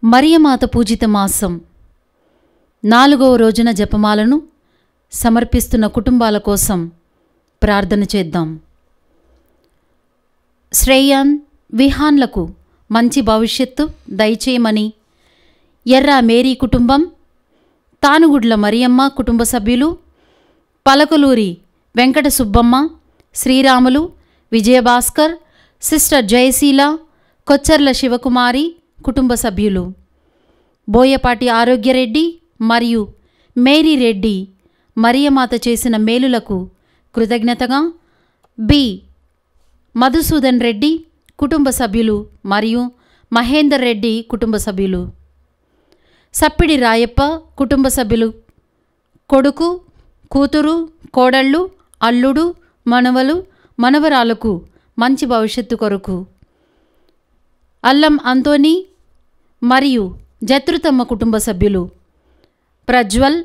మరియమాత పూజిత మాసం 4వ రోజున జపమాలను సమర్పిస్తున్న కుటుంబాల కోసం ప్రార్థన చేద్దాం. శ్రేయాన్ విహాన్లకు మంచి భవిష్యత్తు దయచేయమని ఎర్ర మేరీ కుటుంబం, తానుగుడ్ల మరియమ్మ కుటుంబ సభ్యులు, పలకలూరి వెంకట సుబ్బమ్మ, శ్రీరాములు, విజయభాస్కర్, సిస్టర్ జయశీల, కొచ్చర్ల శివకుమారి కుటుంబ సభ్యులు, బోయపాటి ఆరోగ్యరెడ్డి మరియు మేరీ రెడ్డి మరియమాత చేసిన మేలులకు కృతజ్ఞతగా బి మధుసూదన్ రెడ్డి కుటుంబ సభ్యులు మరియు మహేందర్ రెడ్డి కుటుంబ సభ్యులు, సప్పిడి రాయప్ప కుటుంబ సభ్యులు, కొడుకు, కూతురు, కోడళ్ళు, అల్లుడు, మనవలు, మనవరాలకు మంచి భవిష్యత్తు కొరకు, అల్లం అంతోని మరియు జత్రుతమ్మ కుటుంబ సభ్యులు, ప్రజ్వల్,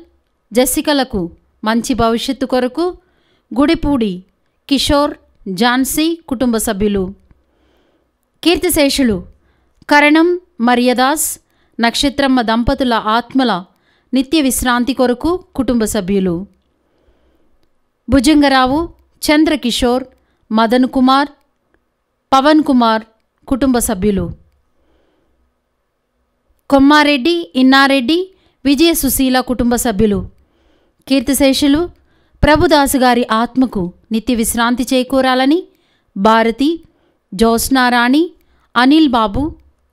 జెసికలకు మంచి భవిష్యత్తు కొరకు, గుడిపూడి కిషోర్, ఝాన్సీ కుటుంబ సభ్యులు, కీర్తిశేషులు కరణం మరియదాస్, నక్షత్రమ్మ దంపతుల ఆత్మల నిత్య విశ్రాంతి కొరకు కుటుంబ సభ్యులు, భుజంగరావు, చంద్రకిషోర్, మదన్ కుమార్, పవన్ కుమార్ కుటుంబ సభ్యులు, కొమ్మారెడ్డి, ఇన్నారెడ్డి, విజయ సుశీల కుటుంబ సభ్యులు, కీర్తిశేషులు ప్రభుదాసు గారి ఆత్మకు నిత్య విశ్రాంతి చేకూరాలని భారతి, జ్యోత్స్నారాణి, అనిల్ బాబు,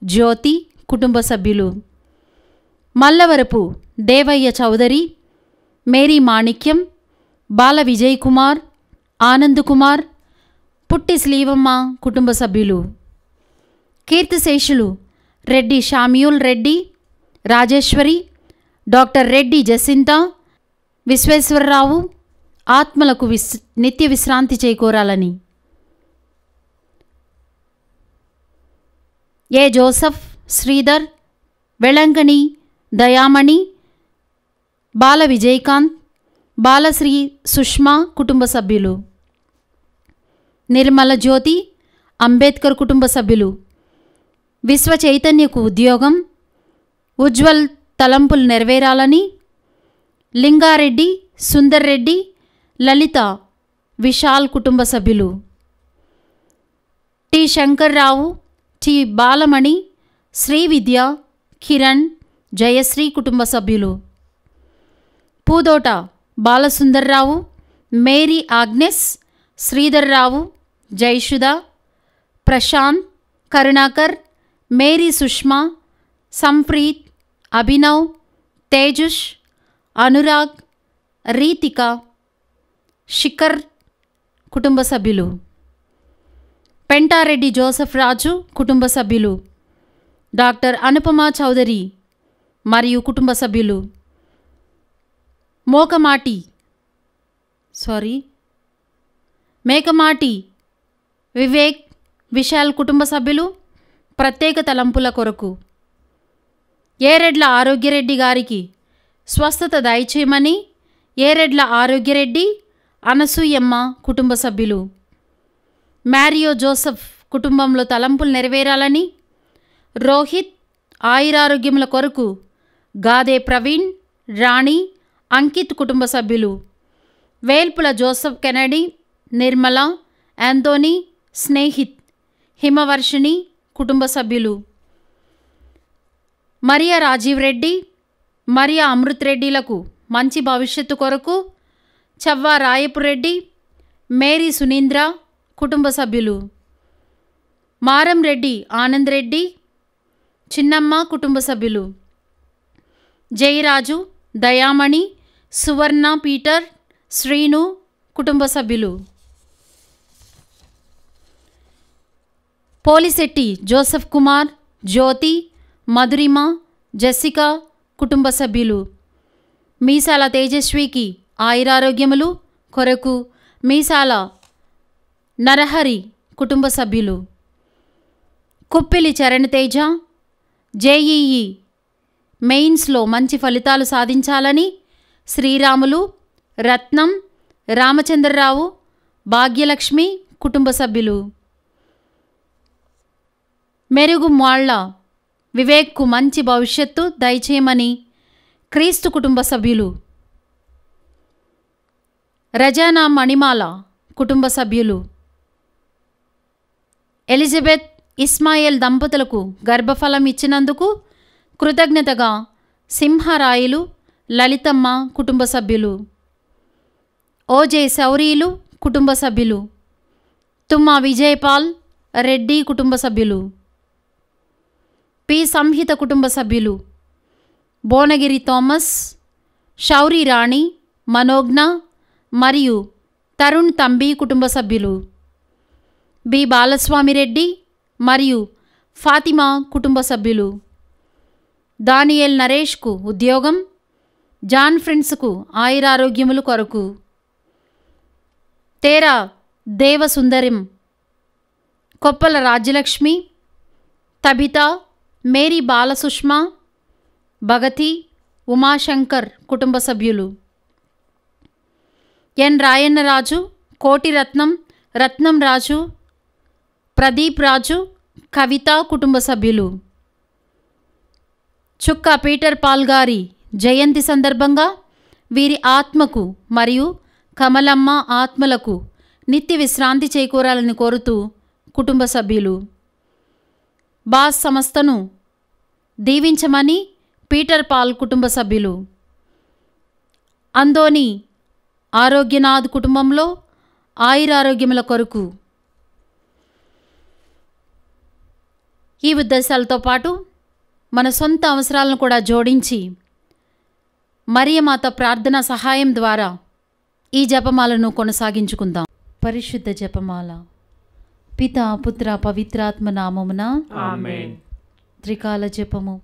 జ్యోతి కుటుంబ సభ్యులు, మల్లవరపు దేవయ్య చౌదరి, మేరీ మాణిక్యం, బాల విజయ్ కుమార్, ఆనంద్ కుమార్, పుట్టి శ్లీవమ్మ కుటుంబ సభ్యులు, కీర్తిశేషులు రెడ్డి షామ్యూల్ రెడ్డి, రాజేశ్వరి, డాక్టర్ రెడ్డి జసింత, విశ్వేశ్వరరావు ఆత్మలకు నిత్య విశ్రాంతి చేకూరాలని, ఏ జోసఫ్, శ్రీధర్, వెళంకణి, దయామణి, బాల విజయకాంత్, బాలశ్రీ సుష్మా కుటుంబ సభ్యులు, నిర్మల జ్యోతి, అంబేద్కర్ కుటుంబ సభ్యులు, విశ్వ చైతన్యకు ఉద్యోగం, ఉజ్వల్ తలంపులు నెరవేరాలని, లింగారెడ్డి, సుందర్ రెడ్డి, లలిత, విశాల్ కుటుంబ సభ్యులు, టి శంకర్రావు, టి బాలమణి, శ్రీవిద్య, కిరణ్, జయశ్రీ కుటుంబ సభ్యులు, Pudota Balasundarrao, Mary Agnes, Sridharrao, Jaishuda, Prashanth, Karunakar, Mary Sushma, Sampreeth, Abhinav, Tejush, Anurag, Ritika, Shikhar కుటుంబ సభ్యులు, పెంటారెడ్డి జోసఫ్ రాజు కుటుంబ సభ్యులు, డాక్టర్ అనుపమ చౌదరి మరియు కుటుంబ సభ్యులు, మేకమాటి వివేక్, విశాల్ కుటుంబ సభ్యులు ప్రత్యేక తలంపుల కొరకు, ఏరెడ్ల ఆరోగ్యరెడ్డి గారికి స్వస్థత దయచేయమని ఏరెడ్ల ఆరోగ్యరెడ్డి, అనసూయమ్మ కుటుంబ సభ్యులు, మ్యారియో జోసఫ్ కుటుంబంలో తలంపులు నెరవేరాలని, రోహిత్ ఆయురారోగ్యముల కొరకు గాదే ప్రవీణ్, రాణి, అంకిత్ కుటుంబ సభ్యులు, Velpula Joseph Kennedy, Nirmala, Anthony, Snehith, Himavarshini కుటుంబ సభ్యులు, మరియా రాజీవ్ రెడ్డి, మరియా అమృత్ రెడ్డిలకు మంచి భవిష్యత్తు కొరకు, చవ్వా రాయపురెడ్డి, మేరీ సునీంద్ర కుటుంబ సభ్యులు, మారం రెడ్డి ఆనంద్ రెడ్డి, చిన్నమ్మ కుటుంబ సభ్యులు, జయరాజు, దయామణి, సువర్ణ, పీటర్, శ్రీను కుటుంబ సభ్యులు, పోలిశెట్టి జోసఫ్ కుమార్, జ్యోతి, మధురిమ, జెసికా కుటుంబ సభ్యులు, మీసాల తేజస్వికి ఆయురారోగ్యములు కొరకు మీసాల నరహరి కుటుంబ సభ్యులు, కుప్పిలి చరణ్ తేజ, జేఈఈ మెయిన్స్లో మంచి ఫలితాలు సాధించాలని శ్రీరాములు, రత్నం, రామచంద్రరావు, భాగ్యలక్ష్మి కుటుంబ సభ్యులు, మెరుగు మాళ్ల వివేక్కు మంచి భవిష్యత్తు దయచేయమని క్రీస్తు కుటుంబ సభ్యులు. రజానా మణిమాల కుటుంబ సభ్యులు. ఎలిజబెత్ ఇస్మాయిల్ దంపతులకు గర్భఫలం ఇచ్చినందుకు కృతజ్ఞతగా సింహరాయలు లలితమ్మ కుటుంబ సభ్యులు. ఓజే శౌరీలు కుటుంబ సభ్యులు. తుమ్మ విజయపాల్ రెడ్డి కుటుంబ సభ్యులు. పి సంహిత కుటుంబ సభ్యులు. భువనగిరి థామస్, శౌరి రాణి, మనోజ్ఞ మరియు తరుణ్ తంబి కుటుంబ సభ్యులు. బి బాలస్వామిరెడ్డి మరియు ఫాతిమా కుటుంబ సభ్యులు. దానియేల్ నరేష్కు ఉద్యోగం, జాన్ ఫ్రెండ్స్కు ఆయురారోగ్యములు కొరకు. తేరా దేవసుందరం, కొప్పల రాజ్యలక్ష్మి, తబిత, మేరీ బాలసుష్మా, భగతి, ఉమాశంకర్ కుటుంబ సభ్యులు. ఎన్ రాయన్నరాజు, కోటి రత్నం, రత్నం రాజు, ప్రదీప్ రాజు, కవిత కుటుంబ సభ్యులు. చుక్క పీటర్ పాల్ గారి జయంతి సందర్భంగా వీరి ఆత్మకు మరియు కమలమ్మ ఆత్మలకు నిత్య విశ్రాంతి చేకూరాలని కోరుతూ కుటుంబ సభ్యులు. బాస్ సంస్థను దీవించమని పీటర్ పాల్ కుటుంబ సభ్యులు. అందోని ఆరోగ్యనాథ్ కుటుంబంలో ఆయురారోగ్యముల కొరకు. ఈ ఉద్దేశాలతో పాటు మన సొంత అవసరాలను కూడా జోడించి మరియమాత ప్రార్థన సహాయం ద్వారా ఈ జపమాలను కొనసాగించుకుందాం. పరిశుద్ధ జపమాల. పిత పుత్ర పవిత్రాత్మ నామమున ఆమేన్. త్రికాల జపము.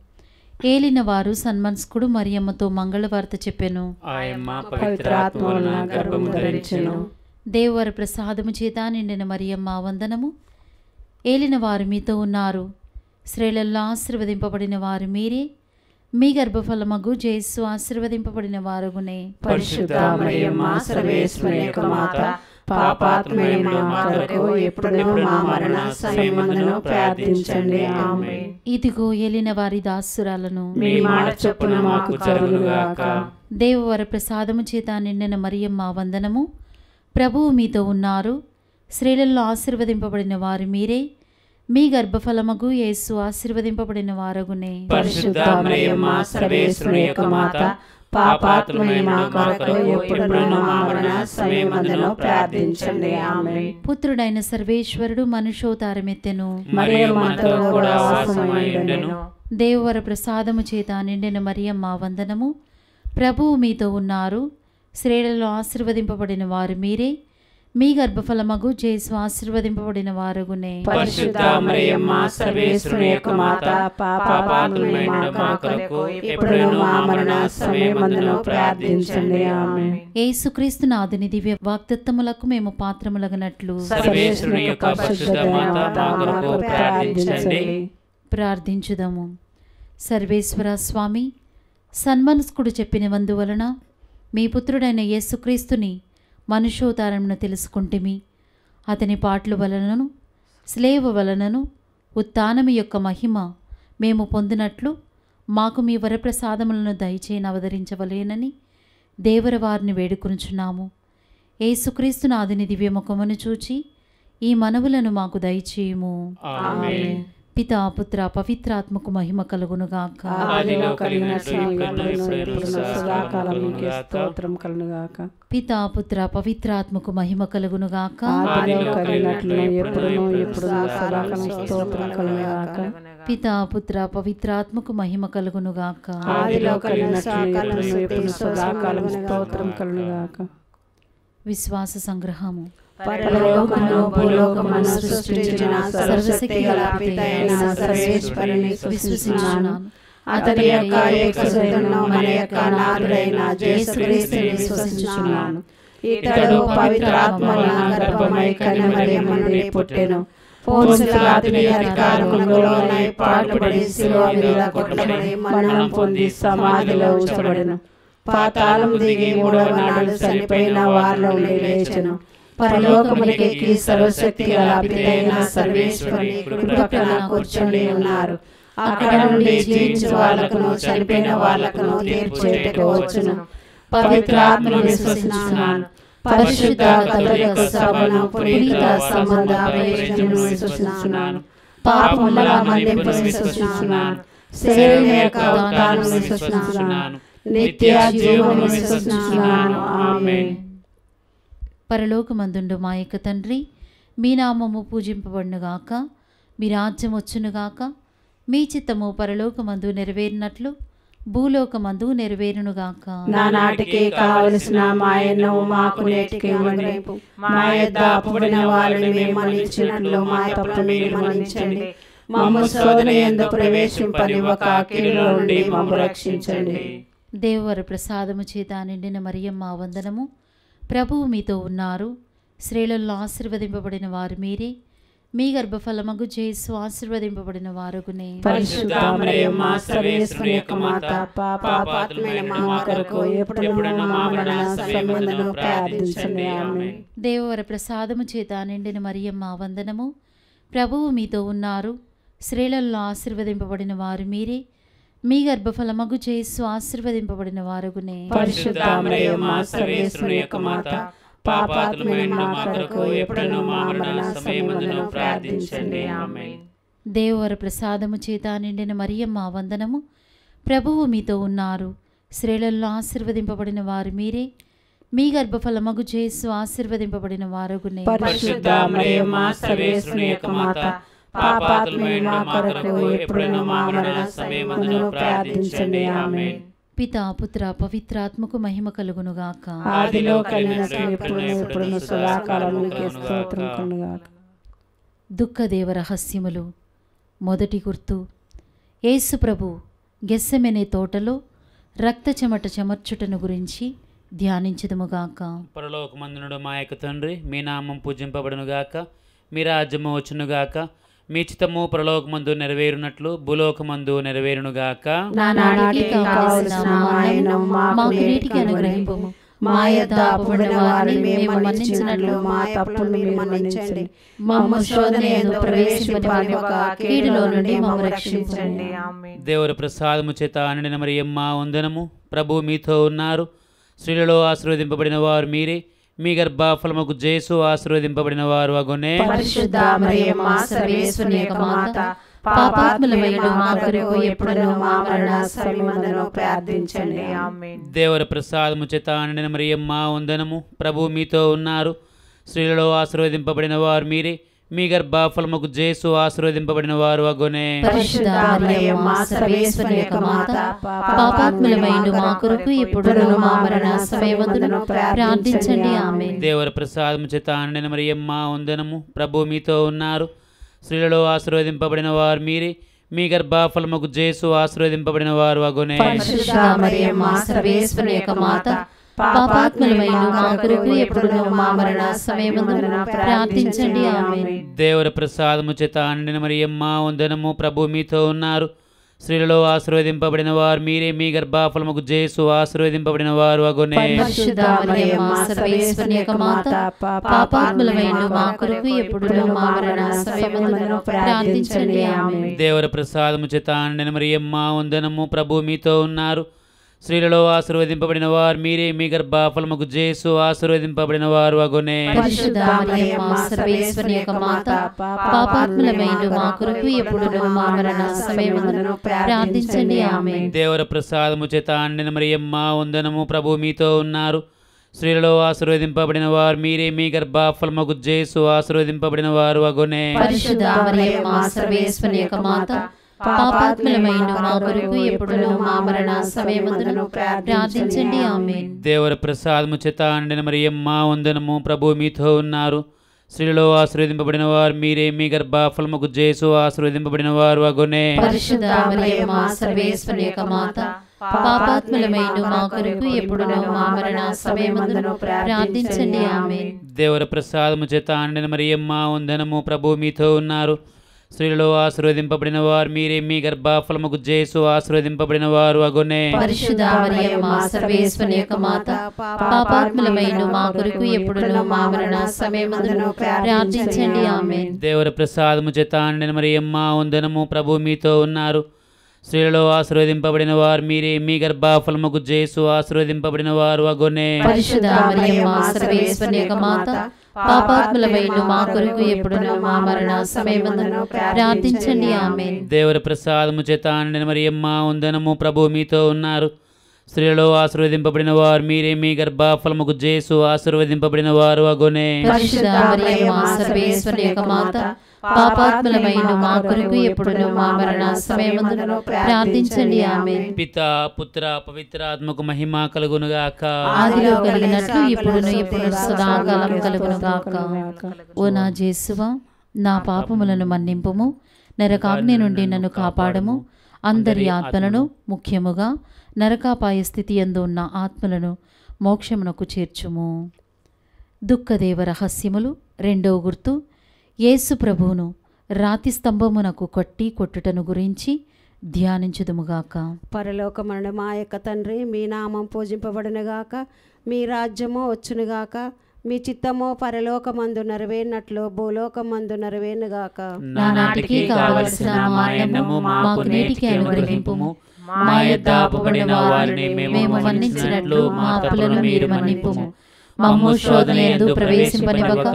ఏలిన వారు సన్మనస్కుడు మరియమ్మతో మంగళవార్త చెప్పెను. ఆయమ్మ పవిత్రాత్మ వలన గర్భము ధరించెను. దేవర ప్రసాదము చేత నిండిన మరియమ్మ వందనము. ఏలిన వారు మీతో ఉన్నారు, స్త్రీలలో ఆశీర్వదింపబడిన వారు మీరే, మీ గర్భఫలమగు జేసు ఆశీర్వదింపబడిన వారుగునే. పరిశుద్ధ మరియమ్మ సర్వేశ్వరి యొక్క మాత, పాపాత్మలైన మా కొరకు ఎప్పుడును మా మరణ సమయమందును ప్రార్థించండి. ఆమేన్. ఇదిగో ఏలిన వారి దాసురాలను, మీ మాట చొప్పున మాకు జరుగునుగాక. దేవవర ప్రసాదము చేత నిండిన మరియమ్మ వందనము. ప్రభువు మీతో ఉన్నారు, స్త్రీలలో ఆశీర్వదింపబడిన వారు మీరే, మీ గర్భఫలమగు యేసు ఆశీర్వదింపబడిన వారగునే. పరిశుద్ధ మరియమ్మ సర్వేశ్వరి యొక్క మాత, పాపాత్మలైన మా కొరకు ఎప్పుడును మా మరణ సమయమందును ప్రార్థించండి. ఆమేన్. పుత్రుడైన సర్వేశ్వరుడు మనుషోతారమెత్తెను. మరియమ్మతో కూడా వాసమైయుండెను. దేవవర ప్రసాదము చేత నిండిన మరియమ్మ వందనము. ప్రభువు మీతో ఉన్నారు, స్త్రీలలో ఆశీర్వదింపబడిన వారు మీరే, మీ గర్భఫలమగు జేసు ఆశీర్వదింపబడిన వారగునే. పరిశుద్ధ మరియమ్మ సర్వేశ్వరి యొక్క మాత, పాపాత్మలైన మా కొరకు ఎప్పుడును మా మరణ సమయమందును ప్రార్థించండి. ఆమేన్. యేసుక్రీస్తు నాథుని దివ్య వాగ్దత్తములకు మేము పాత్రములగనట్లు సర్వేశ్వరి యొక్క పరిశుద్ధ మాత మా కొరకు ప్రార్థించండి. ప్రార్థించుదాము. సర్వేశ్వర స్వామి, సన్మనస్కుడు చెప్పినందువలన మీ పుత్రుడైన యేసుక్రీస్తుని మనుషోతారమును తెలుసుకుంటిమి. అతని పాటల వలనను స్లేవ వలనను ఉత్థానము యొక్క మహిమ మేము పొందినట్లు మాకు మీ వరప్రసాదములను దయచేయని అవతరించవలేనని దేవర వారిని వేడుకొనుచున్నాము. యేసుక్రీస్తు నాథుని దివ్యముఖమును చూచి ఈ మనవులను మాకు దయచేయుము. ఆమేన్. పితా పుత్ర పవిత్రాత్మకు మహిమ కలుగునుగాక. ఆదిలో కలిగినట్లు ఇప్పుడును ఎప్పుడును సదాకాలం మీకే స్తోత్రం కలుగునుగాక. పితా పుత్ర పవిత్రాత్మకు మహిమ కలుగునుగాక. ఆదిలో కలిగినట్లు ఎప్పుడును ఎప్పుడును సదాకాలం స్తోత్రం కలుగునుగాక. పితా పుత్ర పవిత్రాత్మకు మహిమ కలుగునుగాక. ఆదిలో కలిగినట్లు ఎప్పుడును సదాకాలం స్తోత్రం కలుగునుగాక. విశ్వాస సంగ్రహము. పరలోకమును భూలోకమును సృష్టించిన సర్వశక్తిగల పితైన సర్వేశ్వరుని విశ్వసించుచున్నాను. అతని యొక్క ఏకసత్యమును మన యొక్క నాథుడైన యేసుక్రీస్తుని విశ్వసించుచున్నాను. ఇతడు పవిత్రాత్మ వలన గర్భమై కన్యమరియమ్మ నుండి పుట్టెను. పోన్సు పిలాతుని అధికారములకు లోనై పాటుపడి శిలువ మీద కొట్టబడి మరణం పొంది సమాధిలో ఉంచబడెను. పాతాళం దిగి మూడవ నాడు చనిపోయిన వారిలో నుండి లేచెను. పరలోకములకెక్కి సర్వశక్తి గల పితైన సర్వేశ్వరుని కుడి పక్కన కూర్చొని ఉన్నారు. అక్కడ నుండి జీవించు వాళ్ళకును చనిపోయిన వాళ్ళకును తీర్పు చేయుటకు వచ్చును. పవిత్రాత్మను విశ్వసించుచున్నాను. పరిశుద్ధ కథోలిక సభను పునీత సంబంధ ప్రయోజనము విశ్వసించుచున్నాను. పాపముల మన్నింపు విశ్వసించుచున్నాను. శరీరం యొక్క ఉత్థానము విశ్వసించుచున్నాను. నిత్య జీవము విశ్వసించుచున్నాను. ఆమేన్. పరలోకమందుండు మా యొక్క తండ్రి, మీ నామము పూజింపబడునుగాక, మీ రాజ్యం వచ్చునుగాక, మీ చిత్తము పరలోకమందు నెరవేరినట్లు భూలోకమందు నెరవేరునుగాక. నానాటికి కావలసిన మాయను మాకు నేటికి ఇవ్వండి. మా యొద్ద అప్పుడైన వారిని మేము మన్నించినట్లు మా తప్పులు మీరు మన్నించండి. మమ్ము శోధన యందు ప్రవేశింపనివ్వక కీడులో నుండి మమ్ము రక్షించండి. దేవర ప్రసాదము చేత నిండిన మరియమ్మ వందనము. ప్రభువు మీతో ఉన్నారు. స్త్రీలలో ఆశీర్వదింపబడిన వారు మీరే. మీ గర్భఫలమగు యేసు ఆశీర్వదింపబడిన వారుగునే. పరిశుద్ధ మరియమ్మ సర్వేశ్వరుని యొక్క మాత, పాపాత్ములైన మా కొరకు ఎప్పుడును మా మరణ సమయమందును ప్రార్థించండి. ఆమేన్. దేవర ప్రసాదము చేత నిండిన మరియమ్మ వందనము. ప్రభువు మీతో ఉన్నారు. స్త్రీలలో ఆశీర్వదింపబడిన వారు మీరే. మీ గర్భఫలమగు యేసు ఆశీర్వదింపబడిన వారుగునే. పరిశుద్ధ మరియమ్మ సర్వేశ్వరుని యొక్క మాత, పాపాత్ములైన మా కొరకు ఎప్పుడును మా మరణ సమయమందును ప్రార్థించండి. ఆమేన్. దేవర ప్రసాదము చేత నిండిన మరియమ్మ వందనము. ప్రభువు మీతో ఉన్నారు. స్త్రీలలో ఆశీర్వదింపబడిన వారు మీరే. మీ గర్భఫలమగు యేసు ఆశీర్వదింపబడిన వారుగునే. పరిశుద్ధ మరియమ్మ సర్వేశ్వరుని యొక్క మాత, పాపాత్ములైన మా కొరకు ఎప్పుడును మా మరణ సమయమందును ప్రార్థించండి. ఆమేన్. పితా పుత్ర పవిత్రాత్మకు మహిమ కలుగునుగాక. ఆదిలో కలిగినట్లు ఎప్పుడును సదాకాలము స్తోత్రం కలుగుగాక. దుఃఖదేవ రహస్యములు. మొదటి గుర్తు. యేసు ప్రభు గెస్సెమనే తోటలో రక్త చెమట చెమర్చుటను గురించి ధ్యానించదుముగాక. పరలోకమందునుడు మా యొక్క తండ్రి, మీ నామం పూజింపబడునుగాక, మీ రాజ్యము వచ్చునుగాక, మీ చిత్తము పరలోకమందు నెరవేరునట్లు భూలోకమందు నెరవేరునుగాక. నానాటికి కావలసిన మాయను మాకు నేటికి అనుగ్రహింపుము. మా యొద్ద అప్పుడైన వారిని మేము మన్నించినట్లు మా తప్పులు మీరు మన్నించండి. మమ్ము శోధన యందు ప్రవేశింపనివ్వక కీడులో నుండి మమ్ము రక్షించండి. ఆమేన్. దేవుని ప్రసాదము చేత నిండిన మరియమ్మ వందనము. ప్రభువు మీతో ఉన్నారు. స్త్రీలలో ఆశీర్వదింపబడిన వారు మీరే. మీ గర్భఫలముకు యేసు ఆశీర్వదింపబడిన వారు అగునే. పరిశుద్ధ మరియమ్మ సర్వేశ్వరుని యొక్క మాత, పాపాత్ములమైన మా కొరకు ఎప్పుడును మా మరణ సమయమందును ప్రార్థించండి. ఆమేన్. దేవుని ప్రసాదము చేత నిండిన మరియమ్మ వందనము. ప్రభువు మీతో ఉన్నారు. స్త్రీలలో ఆశీర్వదింపబడిన వారు మీరే. మీ గర్భఫలముకు యేసు ఆశీర్వదింపబడిన వారు అగునే. పరిశుద్ధ మరియమ్మ సర్వేశ్వరుని యొక్క మాత, పాపాత్ములమైన మా కొరకు ఎప్పుడును మా మరణ సమయమందును ప్రార్థించండి. ఆమేన్. దేవుని ప్రసాదము చేత నిండిన మరియమ్మ వందనము. ప్రభువు మీతో ఉన్నారు. స్త్రీలలో ఆశీర్వదింపబడిన వారు మీరే. మీ గర్భఫలముకు యేసు ఆశీర్వదింపబడిన వారు అగునే. పరిశుద్ధ మరియమ్మ సర్వేశ్వరుని యొక్క మాత, పాపాత్ములమైన మా కొరకు ఎప్పుడును మా మరణ సమయమందున ప్రార్థించండి. ఆమేన్. దేవుని ప్రసాదము చేత నిండిన మరియమ్మ వందనము. ప్రభువు మీతో ఉన్నారు. స్త్రీలలో ఆశీర్వదింపబడిన వారు మీరే. మీ గర్భఫలముకు యేసు ఆశీర్వదింపబడిన వారు అగునే. పరిశుద్ధ మరియమ్మ సర్వేశ్వరుని యొక్క మాత, పాపాత్ములమైన మా కొరకు ఎప్పుడును మా మరణ సమయమందున ప్రార్థించండి. ఆమేన్. దేవుని ప్రసాదము చేత నిండిన మరియమ్మ వందనము. ప్రభువు మీతో ఉన్నారు. స్త్రీలలో ఆశీర్వదింపబడిన వారు మీరే. మీ గర్భఫలముకు యేసు ఆశీర్వదింపబడిన వారు అగునే. పరిశుద్ధ మరియమ్మ సర్వేశ్వరుని యొక్క మాత, పాపాత్ములమైన మా కొరకు ఎప్పుడును మా మరణ సమయమందున ప్రార్థించండి. ఆమేన్. దేవుని ప్రసాదము చేత నిండిన మరియమ్మ వందనము. ప్రభువు మీతో ఉన్నారు. స్త్రీలలో ఆశీర్వదింపబడిన వారు మీరే. మీ గర్భఫలముకు యేసు ఆశీర్వదింపబడిన వారు అగునే. పరిశుద్ధ మరియమ్మ సర్వేశ్వరుని యొక్క మాత, పాపాత్ములమైన మా కొరకు ఎప్పుడును మా మరణ సమయమందున ప్రార్థించండి. ఆమేన్. దేవుని ప్రసాదము చేత నిండిన మరియమ్మ వందనము. ప్రభువు మీతో ఉన్నారు. స్త్రీలలో ఆశీర్వదింపబడిన వారు మీరే. మీ గర్భఫలముకు యేసు ఆశీర్వదింపబడిన వారు అగునే. పరిశుద్ధ మరియమ్మ సర్వేశ్వరుని యొక్క మాత, పాపాత్ములమైన మా కొరకు ఎప్పుడును మా మరణ సమయమందున ప్రార్థించండి. ఆమేన్. దేవుని ప్రసాదము చేత నిండిన మరియమ్మ వందనము. ప్రభువు మీతో ఉన్నారు. స్త్రీలలో ఆశీర్వదింపబడిన వారు మీరే, మీ గర్భఫలముకు యేసు ఆశీర్వదింపబడిన వారు అగునే. పరిశుద్ధ మరియమ్మ సర్వేశ్వరుని యొక్క మాత, పాపాత్ములమైన మా కొరకు ఎప్పుడును మా మరణ సమయమందును ప్రార్థించండి. ఆమేన్. దేవుని ప్రసాదము చేత నిండిన మరియమ్మ వందనము. ప్రభు మీతో ఉన్నారు. స్త్రీలలో ఆశీర్వదింపబడిన వారు మీరే, మీ గర్భఫలముకు యేసు ఆశీర్వదింపబడిన వారు అగునే. పరిశుద్ధ మరియమ్మ సర్వేశ్వరుని యొక్క మాత, పాపాత్ములమైన మా కొరకు ఎప్పుడును మా మరణ సమయమందును ప్రార్థించండి. ఆమేన్. దేవుని ప్రసాదము చేత నిండిన మరియమ్మ వందనము. ప్రభు మీతో ఉన్నారు. స్త్రీలలో ఆశీర్వదింపబడిన వారు మీరే, మీ గర్భఫలముకు యేసు ఆశీర్వదింపబడిన వారు అగునే. పరిశుద్ధ మరియమ్మ సర్వేశ్వరుని యొక్క మాత, పాపాత్ములమైన మా కొరకు ఎప్పుడును మా మరణ సమయమందును ప్రార్థించండి. ఆమేన్. పితా పుత్ర పవిత్రాత్మకు మహిమ కలుగునుగాక. ఆదిలో కలిగినట్లు ఇప్పుడును ఎప్పుడు సదాకాలం కలుగునుగాక. ఓ నా యేసువా, నా పాపములను మన్నింపుము, నరకాగ్ని నుండి నన్ను కాపాడము, అందరి ఆత్మలను, ముఖ్యముగా నరకాపాయ స్థితి యందు ఉన్న ఆత్మలను మోక్షమునకు చేర్చుము. దుఃఖదేవ రహస్యములు. రెండవ గుర్తు, యేసు ప్రభువును రాతి స్తంభమునకు కొట్టుటను గురించి ధ్యానించుదుముగాక. పరలోకమందు మా యొక్క తండ్రి, మీ నామం పూజింపబడునుగాక, మీ రాజ్యము వచ్చునుగాక, మీ చిత్తము పరలోకమందు నెరవేరినట్లు భూలోకమందు నెరవేరునుగాక. నానాటికి కావలసిన మా అన్నము మాకు నేటికి అనుగ్రహింపుము. మా యొద్ద అప్పుబడిన వారిని మేము మన్నించినట్లు మా అప్పులను మీరు మన్నింపుము. మమ్ము శోధనయందు ప్రవేశింపనివ్వక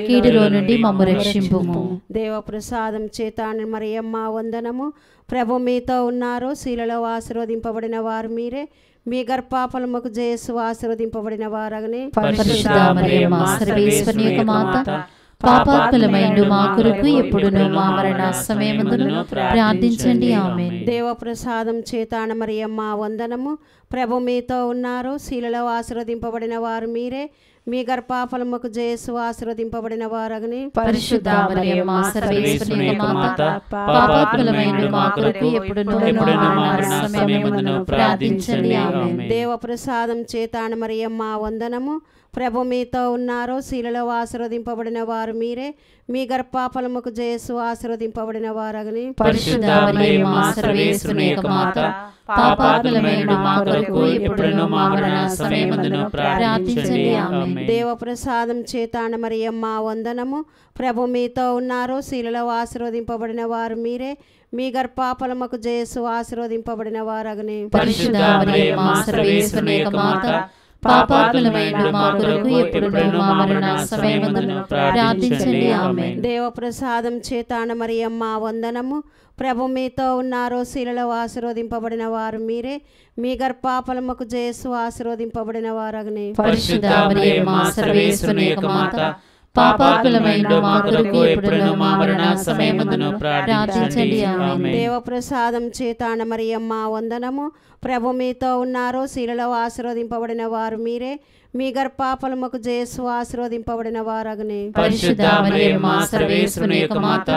కీడులో నుండి మమ్ము రక్షింపుము. దేవ ప్రసాదం చేత మరియమ్మ వందనము. ప్రభు మీతో ఉన్నారు. స్త్రీలలో ఆశీర్వదింపబడిన వారు మీరే, మీ గర్భఫలముకు యేసు ఆశీర్వదింపబడిన వారగనే. పరిశుద్ధ మరియమ్మ సర్వేశ్వరుని యొక్క మాత, పాపాత్ములమైన మా కొరకు ఎప్పుడును మా మరణ సమయమందును ప్రార్థించండి. ఆమేన్. దేవ ప్రసాదం చేత మరియమ్మ వందనము. ప్రభు మీతో ఉన్నారు. స్త్రీలలో ఆశీర్వదింపబడిన వారు మీరే, మీ గర్భఫలముకు యేసు ఆశీర్వదింపబడిన వారగనే. పరిశుద్ధ మరియమ్మ సర్వేశ్వరుని యొక్క మాత, పాపాత్ములమైన మా కొరకు ఎప్పుడును మా మరణ సమయమందును ప్రార్థించండి. ఆమేన్. దేవ ప్రసాదం చేత మరియమ్మ వందనము. ప్రభు మీతో ఉన్నారు. స్త్రీలలో ఆశీర్వదింపబడిన వారు మీరే, మీ గర్భఫలముకు యేసు ఆశీర్వదింపబడిన వారగనే. పరిశుద్ధ మరియమ్మ సర్వేశ్వరుని యొక్క మాత, పాపాత్ములమైన మా కొరకు ఎప్పుడును మా మరణ సమయమందును ప్రార్థించండి. ఆమేన్. దేవ ప్రసాదం చేత మరియమ్మ వందనము. ప్రభు మీతో ఉన్నారు. స్త్రీలలో ఆశీర్వదింపబడిన వారు మీరే, మీ గర్భఫలముకు యేసు ఆశీర్వదింపబడిన వారగనే. పరిశుద్ధ మరియమ్మ సర్వేశ్వరుని యొక్క మాత, పాపాత్ములమైన మా కొరకు ఎప్పుడును మా మరణ సమయమందును ప్రార్థించండి. ఆమేన్. దేవ ప్రసాదం చేత మరియమ్మ వందనము. ప్రభు మీతో ఉన్నారు. స్త్రీలలో ఆశీర్వదింపబడిన వారు మీరే, మీ గర్భఫలముకు యేసు ఆశీర్వదింపబడిన వారగనే. పరిశుద్ధ మరియమ్మ సర్వేశ్వరుని యొక్క మాత, పాపాత్ములమైన మా కొరకు ఎప్పుడును మా మరణ సమయమందును ప్రార్థించండి. ఆమేన్. దేవ ప్రసాదం చేత మరియమ్మ వందనము. ప్రభు మీతో ఉన్నారు. స్త్రీలలో ఆశీర్వదింపబడిన వారు మీరే, మీ గర్భఫలముకు యేసు ఆశీర్వదింపబడిన వారగనే. పరిశుద్ధ మరియమ్మ సర్వేశ్వరుని యొక్క మాత,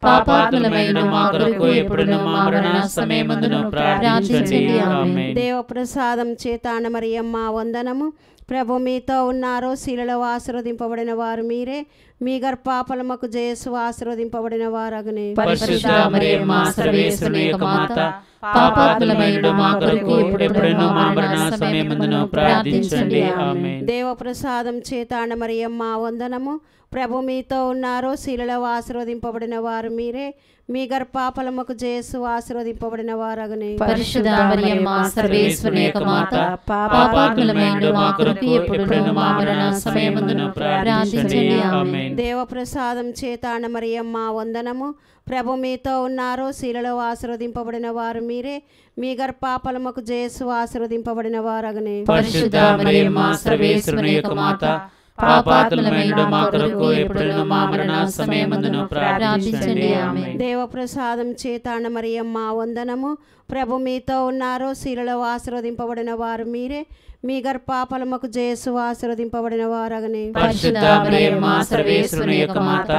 పాపాత్ములమైన మా కొరకు ఎప్పుడును మా మరణ సమయమందును ప్రార్థించండి. ఆమేన్. దేవ ప్రసాదం చేత మరియమ్మ వందనము. ప్రభు మీతో ఉన్నారు. స్త్రీలలో ఆశీర్వదింపబడిన వారు మీరే, మీ గర్భఫలముకు యేసు ఆశీర్వదింపబడిన వారగనే. పరిశుద్ధ మరియమ్మ సర్వేశ్వరుని యొక్క మాత, పాపాత్ములమైన మా కొరకు ఎప్పుడును మా మరణ సమయమందును ప్రార్థించండి. ఆమేన్. దేవ ప్రసాదం చేత మరియమ్మ వందనము. ప్రభు మీతో ఉన్నారు. స్త్రీలలో ఆశీర్వదింపబడిన వారు మీరే, మీ గర్భఫలముకు యేసు ఆశీర్వదింపబడిన వారగనే. పరిశుద్ధ మరియమ్మ సర్వేశ్వరుని యొక్క మాత, పాపాత్ములమైన మా కొరకు ఎప్పుడును మా మరణ సమయమందును ప్రార్థించండి. ఆమేన్. దేవ ప్రసాదం చేత మరియమ్మ వందనము. ప్రభు మీతో ఉన్నారు. స్త్రీలలో ఆశీర్వదింపబడిన వారు మీరే, మీ గర్భఫలముకు యేసు ఆశీర్వదింపబడిన వారగనే. పరిశుద్ధ మరియమ్మ సర్వేశ్వరుని యొక్క మాత, పాపాత్ములమైన మా కొరకు ఎప్పుడును మా మరణ సమయమందును ప్రార్థించండి. ఆమేన్. దేవ ప్రసాదం చేత మరియమ్మ వందనము. ప్రభు మీతో ఉన్నారు. స్త్రీలలో ఆశీర్వదింపబడిన వారు మీరే, మీ గర్భఫలముకు యేసు ఆశీర్వదింపబడిన వారగనే. పరిశుద్ధ మరియమ్మ సర్వేశ్వరుని యొక్క మాత,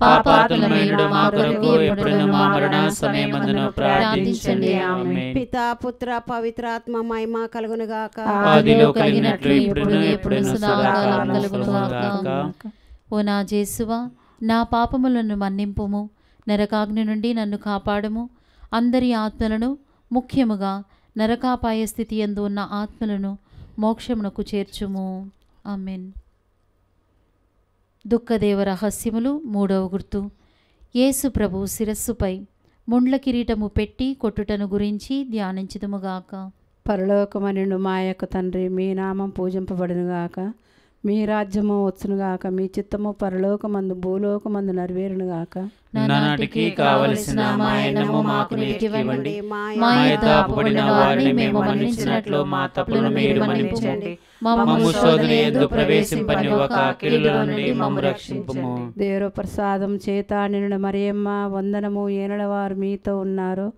పాపాత్ములమైన మా కొరకు ఎప్పుడును మా మరణ సమయమందును ప్రార్థించండి. ఆమేన్. పితా పుత్ర పవిత్రాత్మ మహిమ కలుగునుగాక. ఆదిలో కలిగినట్లు ఇప్పుడును ఎప్పుడును సదాకాలం కలుగునుగాక. ఓ నా యేసువా, నా పాపములను మన్నింపుము, నరకాగ్ని నుండి నన్ను కాపాడము. అందరి ఆత్మలను, ముఖ్యముగా నరకాపాయ స్థితి యందు ఉన్న ఆత్మలను మోక్షమునకు చేర్చుము. ఆమెన్. దుఃఖదేవ రహస్యములు. 3వ గుర్తు. యేసు ప్రభు శిరస్సుపై ముండ్ల కిరీటము పెట్టి కొట్టుటను గురించి ధ్యానించుదుముగాక. పరలోకమనిండు మా యొక్క తండ్రి, మీ నామం పూజింపబడునుగాక. మీ రాజ్యము వచ్చునుగాక. మీ చిత్తము పరలోకమందు భూలోకమందు నెరవేరునుగాక. నానాటికి కావలసిన మా అన్నము మాకు నేర్పివ్వండి. మా యొద్ద అప్పుబడిన వారిని మేము మన్నించినట్లు మా తప్పులను మీరు మన్నించండి. మమ్ము శోధన యందు ప్రవేశింపనివ్వక కీడుల నుండి మమ్ము రక్షింపుము. దేవర ప్రసాదం చేత నిండిన మరియమ్మ వందనము. ఏనల వారు మీతో ఉన్నారు.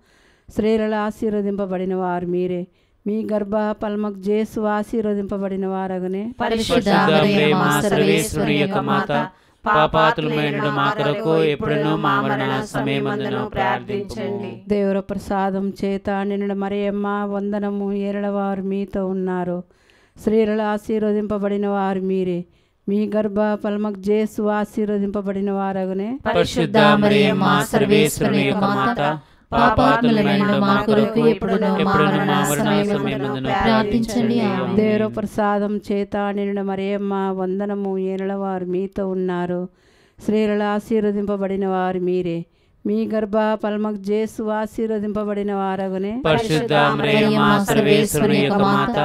స్త్రీలలో ఆశీర్వదింపబడిన వారు మీరే. మీ గర్భ ఫలముగు యేసు ఆశీర్వదింపబడిన వారగునే. పరిశుద్ధ మరియమ్మ సర్వేశ్వరుని యొక్క మాత, పాపాత్ములమైన మా కొరకు ఎప్పుడునూ మా మరణ సమయమందును ప్రార్థించండి. దేవర ప్రసాదం చేత నిండిన మరియమ్మ వందనము. ఏనల వారు మీతో ఉన్నారు. స్త్రీలలో ఆశీర్వదింపబడిన వారు మీరే. మీ గర్భ ఫలముగు యేసు ఆశీర్వదింపబడిన వారగునే. పరిశుద్ధ మరియమ్మ సర్వేశ్వరుని యొక్క మాత, పాపాత్ములమైన మా కొరకు ఎప్పుడునూ మా మరణ సమయమందును ప్రార్థించండి. ఆమేన్. దేవర ప్రసాదం చేత నిండిన మరియమ్మ వందనము. ఏనల వారు మీతో ఉన్నారు. స్త్రీలలో ఆశీర్వదింపబడిన వారు మీరే. మీ గర్భ ఫలముగు యేసు ఆశీర్వదింపబడిన వారగునే. పరిశుద్ధ మరియమ్మ సర్వేశ్వరుని యొక్క మాత,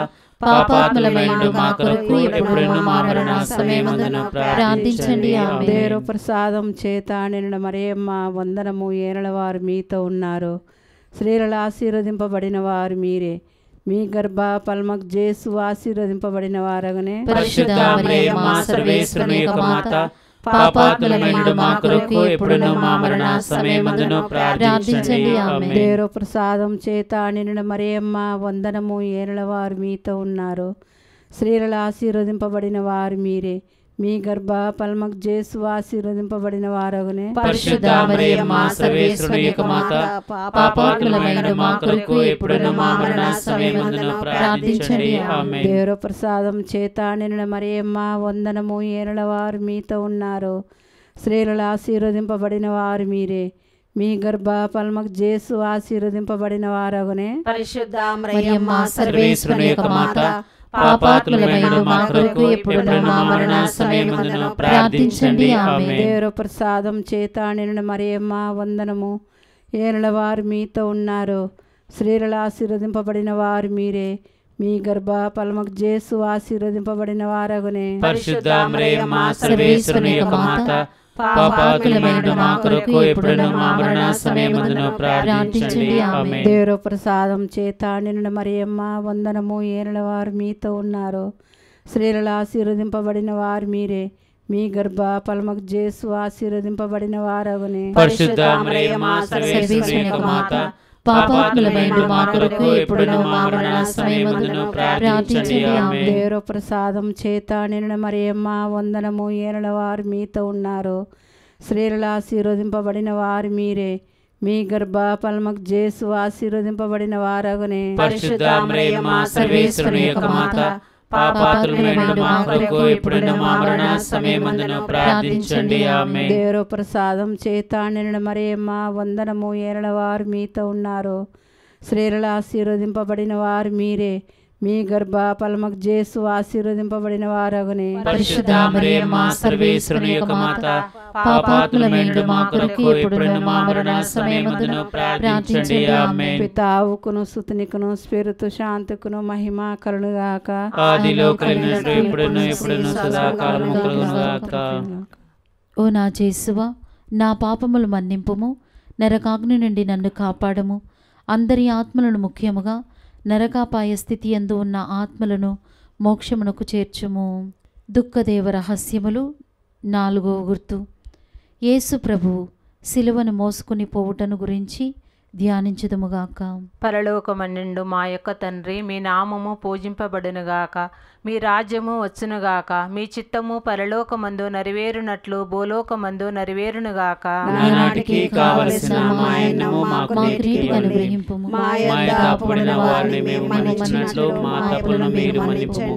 పాపాత్ములమైన మా కొరకు ఎప్పుడునూ మా మరణ సమయమందును ప్రార్థించండి. ఆమేన్. దేవర ప్రసాదం చేత నిండిన మరియమ్మ వందనము. ఏనల వారు మీతో ఉన్నారు. స్త్రీలలో ఆశీర్వదింపబడిన వారు మీరే. మీ గర్భ ఫలముగు యేసు ఆశీర్వదింపబడిన వారగునే. పరిశుద్ధ మరియమ్మ సర్వేశ్వరుని యొక్క మాత, పాపాత్ములమైన మా కొరకు ఎప్పుడునూ మా మరణ సమయమందును ప్రార్థించండి. ఆమేన్. దేవర ప్రసాదం చేత నిండిన మరియమ్మ వందనము. ఏనల వారు మీతో ఉన్నారు. స్త్రీలలో ఆశీర్వదింపబడిన వారు మీరే. మీ గర్భ ఫలముగు యేసు ఆశీర్వదింపబడిన వారగునే. పరిశుద్ధ మరియమ్మ సర్వేశ్వరుని యొక్క మాత, పాపాత్ములమైన మా కొరకు ఎప్పుడునూ మా మరణ సమయమందును ప్రార్థించండి. ఆమేన్. దేవర ప్రసాదం చేత నిండిన మరియమ్మ వందనము. ఏనల వారు మీతో ఉన్నారు. స్త్రీలలో ఆశీర్వదింపబడిన వారు మీరే. మీ గర్భ ఫలముగు యేసు ఆశీర్వదింపబడిన వారగునే. పరిశుద్ధ మరియమ్మ సర్వేశ్వరుని యొక్క మాత, పాపాత్ములమైన మా కొరకు ఎప్పుడునూ మా మరణ సమయమందును ప్రార్థించండి. ఆమేన్. దేవర ప్రసాదం చేత నిండిన మరియమ్మ వందనము. ఏనల వారు మీతో ఉన్నారు. స్త్రీలలో ఆశీర్వదింపబడిన వారు మీరే. మీ గర్భ ఫలముగు యేసు ఆశీర్వదింపబడిన వారగునే. పరిశుద్ధ మరియమ్మ సర్వేశ్వరుని యొక్క మాత, పాపాత్ములమైన మా కొరకు ఎప్పుడునూ మా మరణ సమయమందును ప్రార్థించండి. ఆమేన్. దేవర ప్రసాదం చేత నిండిన మరియమ్మ వందనము. ఏనల వారు మీతో ఉన్నారు. స్త్రీలలో ఆశీర్వదింపబడిన వారు మీరే. మీ గర్భ ఫలముగు యేసు ఆశీర్వదింపబడిన వారగునే. పరిశుద్ధ మరియమ్మ సర్వేశ్వరుని యొక్క మాత, పాపాత్ములమైన మా కొరకు ఎప్పుడునూ మా మరణ సమయమందును ప్రార్థించండి. ఆమేన్. దేవర ప్రసాదం చేత నిండిన మరియమ్మ వందనము. ఏనల వారు మీతో ఉన్నారు. స్త్రీలలో ఆశీర్వదింపబడిన వారు మీరే. మీ గర్భ ఫలముగు యేసు ఆశీర్వదింపబడిన వారగునే. పరిశుద్ధ మరియమ్మ సర్వేశ్వరుని యొక్క మాత, పాపాత్ములమైన మా కొరకు ఎప్పుడునూ మా మరణ సమయమందును ప్రార్థించండి. ఆమేన్. దేవర ప్రసాదం చేత నిండిన మరియమ్మ వందనము. ఏనల వారు మీతో ఉన్నారు. స్త్రీలలో ఆశీర్వదింపబడిన వారు మీరే. మీ గర్భ ఫలముగు యేసు ఆశీర్వదింపబడిన వారగునే. పరిశుద్ధ మరియమ్మ సర్వేశ్వరుని యొక్క మాత, పాపాత్ములమైన మా కొరకు ఎప్పుడునూ మా మరణ సమయమందును ప్రార్థించండి. ఆమేన్. పితావుకును సుతునికును స్పిరితు శాంతికును మహిమ కలుగుగాక. ఆదిలో కలిగినట్లు ఎప్పుడునూ ఎప్పుడునూ సదాకాలము కలుగునుగాక. ఓ నా యేసువా, నా పాపములు మన్నింపుము. నరకాగ్ని నుండి నన్ను కాపాడము. అందరి ఆత్మలను, ముఖ్యముగా నరకాపాయ స్థితి యందు ఉన్న ఆత్మలను మోక్షమునకు చేర్చుము. దుఃఖదేవ రహస్యములు. 4వ గుర్తు. యేసు ప్రభువు సిలువను మోసుకుని పోవుటను గురించి ధ్యానించుదుముగాక. పరలోకమన్నిండు మా యొక్క తండ్రి, మీ నామము పూజింపబడునుగాక. మీ రాజ్యము వచ్చునుగాక. మీ చిత్తము పరలోకమందు నెరవేరునట్లు భూలోకమందు నెరవేరునుగాక. నానాటికి కావలసిన మా అన్నము మాకు నీటికి అనుగ్రహింపుము. మా యొద్ద అప్పుబడిన వారిని మేము మన్నించినట్లు మా తప్పులను మీరు మన్నింపుము.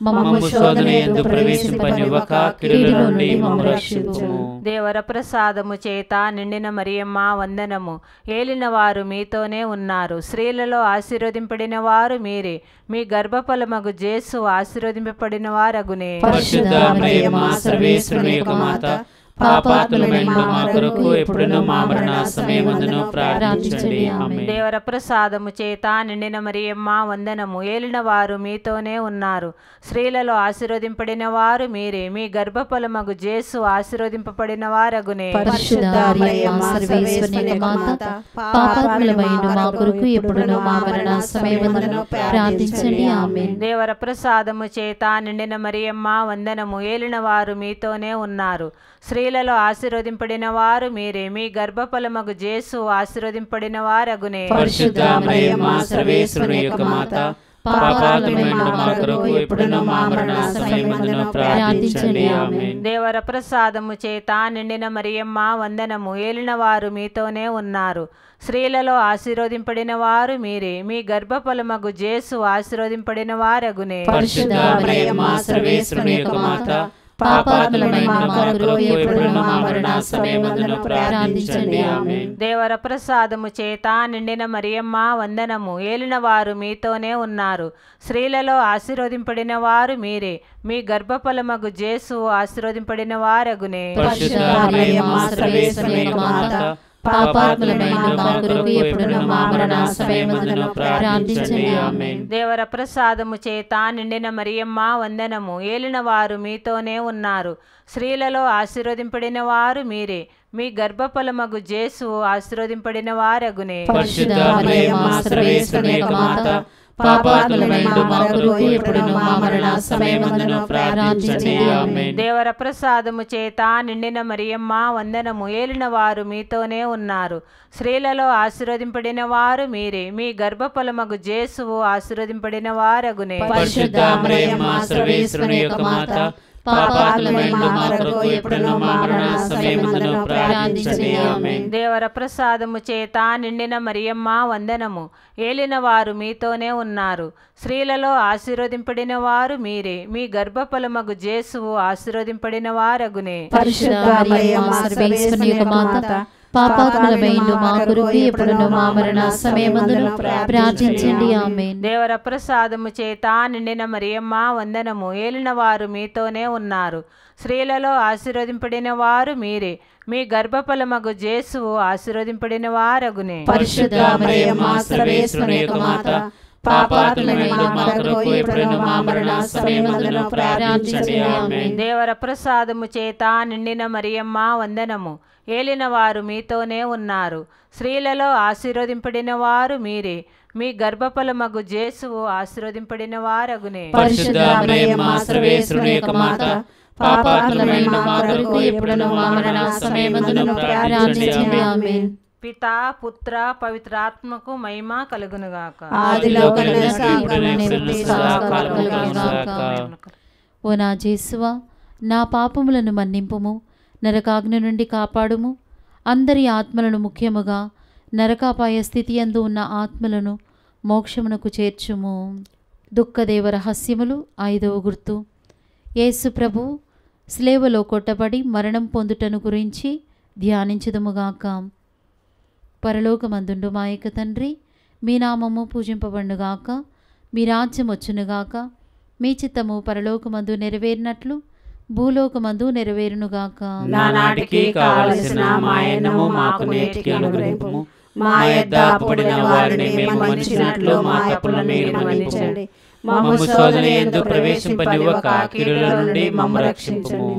మమ్ము శోధన యందు ప్రవేశింపనివ్వక కీడు నుండి మమ్ము రక్షించుము. దేవర ప్రసాదము చేత నిండిన మరియమ్మ వందనము. ఏలిన వారు మీతోనే ఉన్నారు. స్త్రీలలో ఆశీర్వదింపబడిన వారు మీరే. మీ గర్భఫలమగు జేసు ఆశీర్వదింపబడిన వారగునే. పరిశుద్ధ మరియమ్మ సర్వేశ్వరుని యొక్క మాత, పాపాత్ములమైన మా కొరకు ఎప్పుడును మా మరణ సమయమందును ప్రార్థించండి. ఆమేన్. దేవర ప్రసాదము చేత నిండిన మరియమ్మ వందనము. ఏలిన వారు మీతోనే ఉన్నారు. స్త్రీలలో ఆశీర్వదింపబడిన వారు మీరే. మీ గర్భఫలమగు జేసు ఆశీర్వదింపబడిన వారగునే. పరిశుద్ధ మరియమ్మ సర్వేశ్వరుని యొక్క మాత, పాపాత్ములమైన మా కొరకు ఎప్పుడును మా మరణ సమయమందును ప్రార్థించండి. ఆమేన్. దేవర ప్రసాదము చేత నిండిన మరియమ్మ వందనము. ఏలిన వారు మీతోనే ఉన్నారు. స్త్రీలలో ఆశీర్వదింపబడిన వారు మీరే. మీ గర్భఫలమగు జేసు ఆశీర్వదింపబడిన వారగునే. పరిశుద్ధ మరియమ్మ సర్వేశ్వరుని యొక్క మాత, పాపాత్ములమైన మా కొరకు ఎప్పుడును మా మరణ సమయమందును ప్రార్థించండి. ఆమేన్. దేవర ప్రసాదము చేత నిండిన మరియమ్మ వందనము. ఏలిన వారు మీతోనే ఉన్నారు. స్త్రీలలో ఆశీర్వదింపబడిన వారు మీరే. మీ గర్భఫలమగు జేసు ఆశీర్వదింపబడిన వారగునే. పరిశుద్ధ మరియమ్మ సర్వేశ్వరుని యొక్క మాత, పాపాత్ములమైన మా కొరకు ఎప్పుడును మా మరణ సమయమందును ప్రార్థించండి. ఆమేన్. దేవర ప్రసాదము చేత నిండిన మరియమ్మ వందనము. ఏలిన వారు మీతోనే ఉన్నారు. స్త్రీలలో ఆశీర్వదింపబడిన వారు మీరే. మీ గర్భఫలమగు జేసు ఆశీర్వదింపబడిన వారగునే. పరిశుద్ధ మరియమ్మ సర్వేశ్వరుని యొక్క మాత, పాపాత్ములమైన మా కొరకు ఎప్పుడును మా మరణ సమయమందును ప్రార్థించండి. ఆమేన్. దేవర ప్రసాదము చేత నిండిన మరియమ్మ వందనము. ఏలిన వారు మీతోనే ఉన్నారు. స్త్రీలలో ఆశీర్వదింపబడిన వారు మీరే. మీ గర్భఫలమగు జేసు ఆశీర్వదింపబడిన వారగునే. పరిశుద్ధ మరియమ్మ సర్వేశ్వరుని యొక్క మాత, పాపాత్ములమైన మా కొరకు ఎప్పుడును మా మరణ సమయమందును ప్రార్థించండి. ఆమేన్. దేవర ప్రసాదము చేత నిండిన మరియమ్మ వందనము. ఏలిన వారు మీతోనే ఉన్నారు. స్త్రీలలో ఆశీర్వదింపబడిన వారు మీరే. మీ గర్భఫలమగు జేసు ఆశీర్వదింపబడిన వారగునే. పరిశుద్ధ మరియమ్మ సర్వేశ్వరుని యొక్క మాత, పాపాత్ములమైన మా కొరకు ఎప్పుడును మా మరణ సమయమందును ప్రార్థించండి. ఆమేన్. దేవర ప్రసాదము చేత నిండిన మరియమ్మ వందనము. ఏలిన వారు మీతోనే ఉన్నారు. స్త్రీలలో ఆశీర్వదింపబడిన వారు మీరే. మీ గర్భఫలమగు జేసు ఆశీర్వదింపబడిన వారగునే. పరిశుద్ధ మరియమ్మ సర్వేశ్వరుని యొక్క మాత, పాపాత్ములమైన మా కొరకు ఎప్పుడును మా మరణ సమయమందును ప్రార్థించండి. ఆమేన్. దేవర ప్రసాదము చేత నిండిన మరియమ్మ వందనము. ఏలిన వారు మీతోనే ఉన్నారు. స్త్రీలలో ఆశీర్వదింపబడిన వారు మీరే. మీ గర్భఫలమగు జేసు ఆశీర్వదింపబడిన వారగునే. పరిశుద్ధ మరియమ్మ సర్వేశ్వరుని యొక్క మాత, పాపాత్ములమైన మా కొరకు ఎప్పుడును మా మరణ సమయమందును ప్రార్థించండి. ఆమేన్. దేవర ప్రసాదము చేత నిండిన మరియమ్మ వందనము. ఏలిన వారు మీతోనే ఉన్నారు. స్త్రీలలో ఆశీర్వదింపబడిన వారు మీరే. మీ గర్భఫలమగు జేసు ఆశీర్వదింపబడిన వారగునే. పరిశుద్ధ మరియమ్మ సర్వేశ్వరుని యొక్క మాత, పాపాత్ములమైన మా కొరకు ఎప్పుడును మా మరణ సమయమందును ప్రార్థించండి. ఆమేన్. పితా పుత్ర పవిత్రాత్మకు మహిమ కలుగునుగాక. ఆదిలో కలిగిన ఓ నా జేసువా, నా పాపములను మన్నింపుము, నరకాగ్ని నుండి కాపాడుము. అందరి ఆత్మలను, ముఖ్యముగా నరకాపాయ స్థితి యందు ఉన్న ఆత్మలను మోక్షమునకు చేర్చుము. దుఃఖదేవ రహస్యములు. 5వ గుర్తు. యేసు ప్రభు స్లేవలో కొట్టబడి మరణం పొందుటను గురించి ధ్యానించుదుముగాక. పరలోకమందుండు మా యొక్క తండ్రి, మీ నామము పూజింపబడునుగాక. మీ రాజ్యం వచ్చునుగాక. మీ చిత్తము పరలోకమందు నెరవేరినట్లు భూలోకమందు నెరవేరునుగాక. నానాటికి కావలసిన మా అన్నము మాకు నేటికి అనుగ్రహింపుము. మా యొద్ద అప్పుబడిన వారిని మేము మన్నించినట్లు మా తప్పులను మీరు మన్నించండి. మమ్ము శోధన యందు ప్రవేశింపనివ్వక కీడుల నుండి మమ్ము రక్షించుము.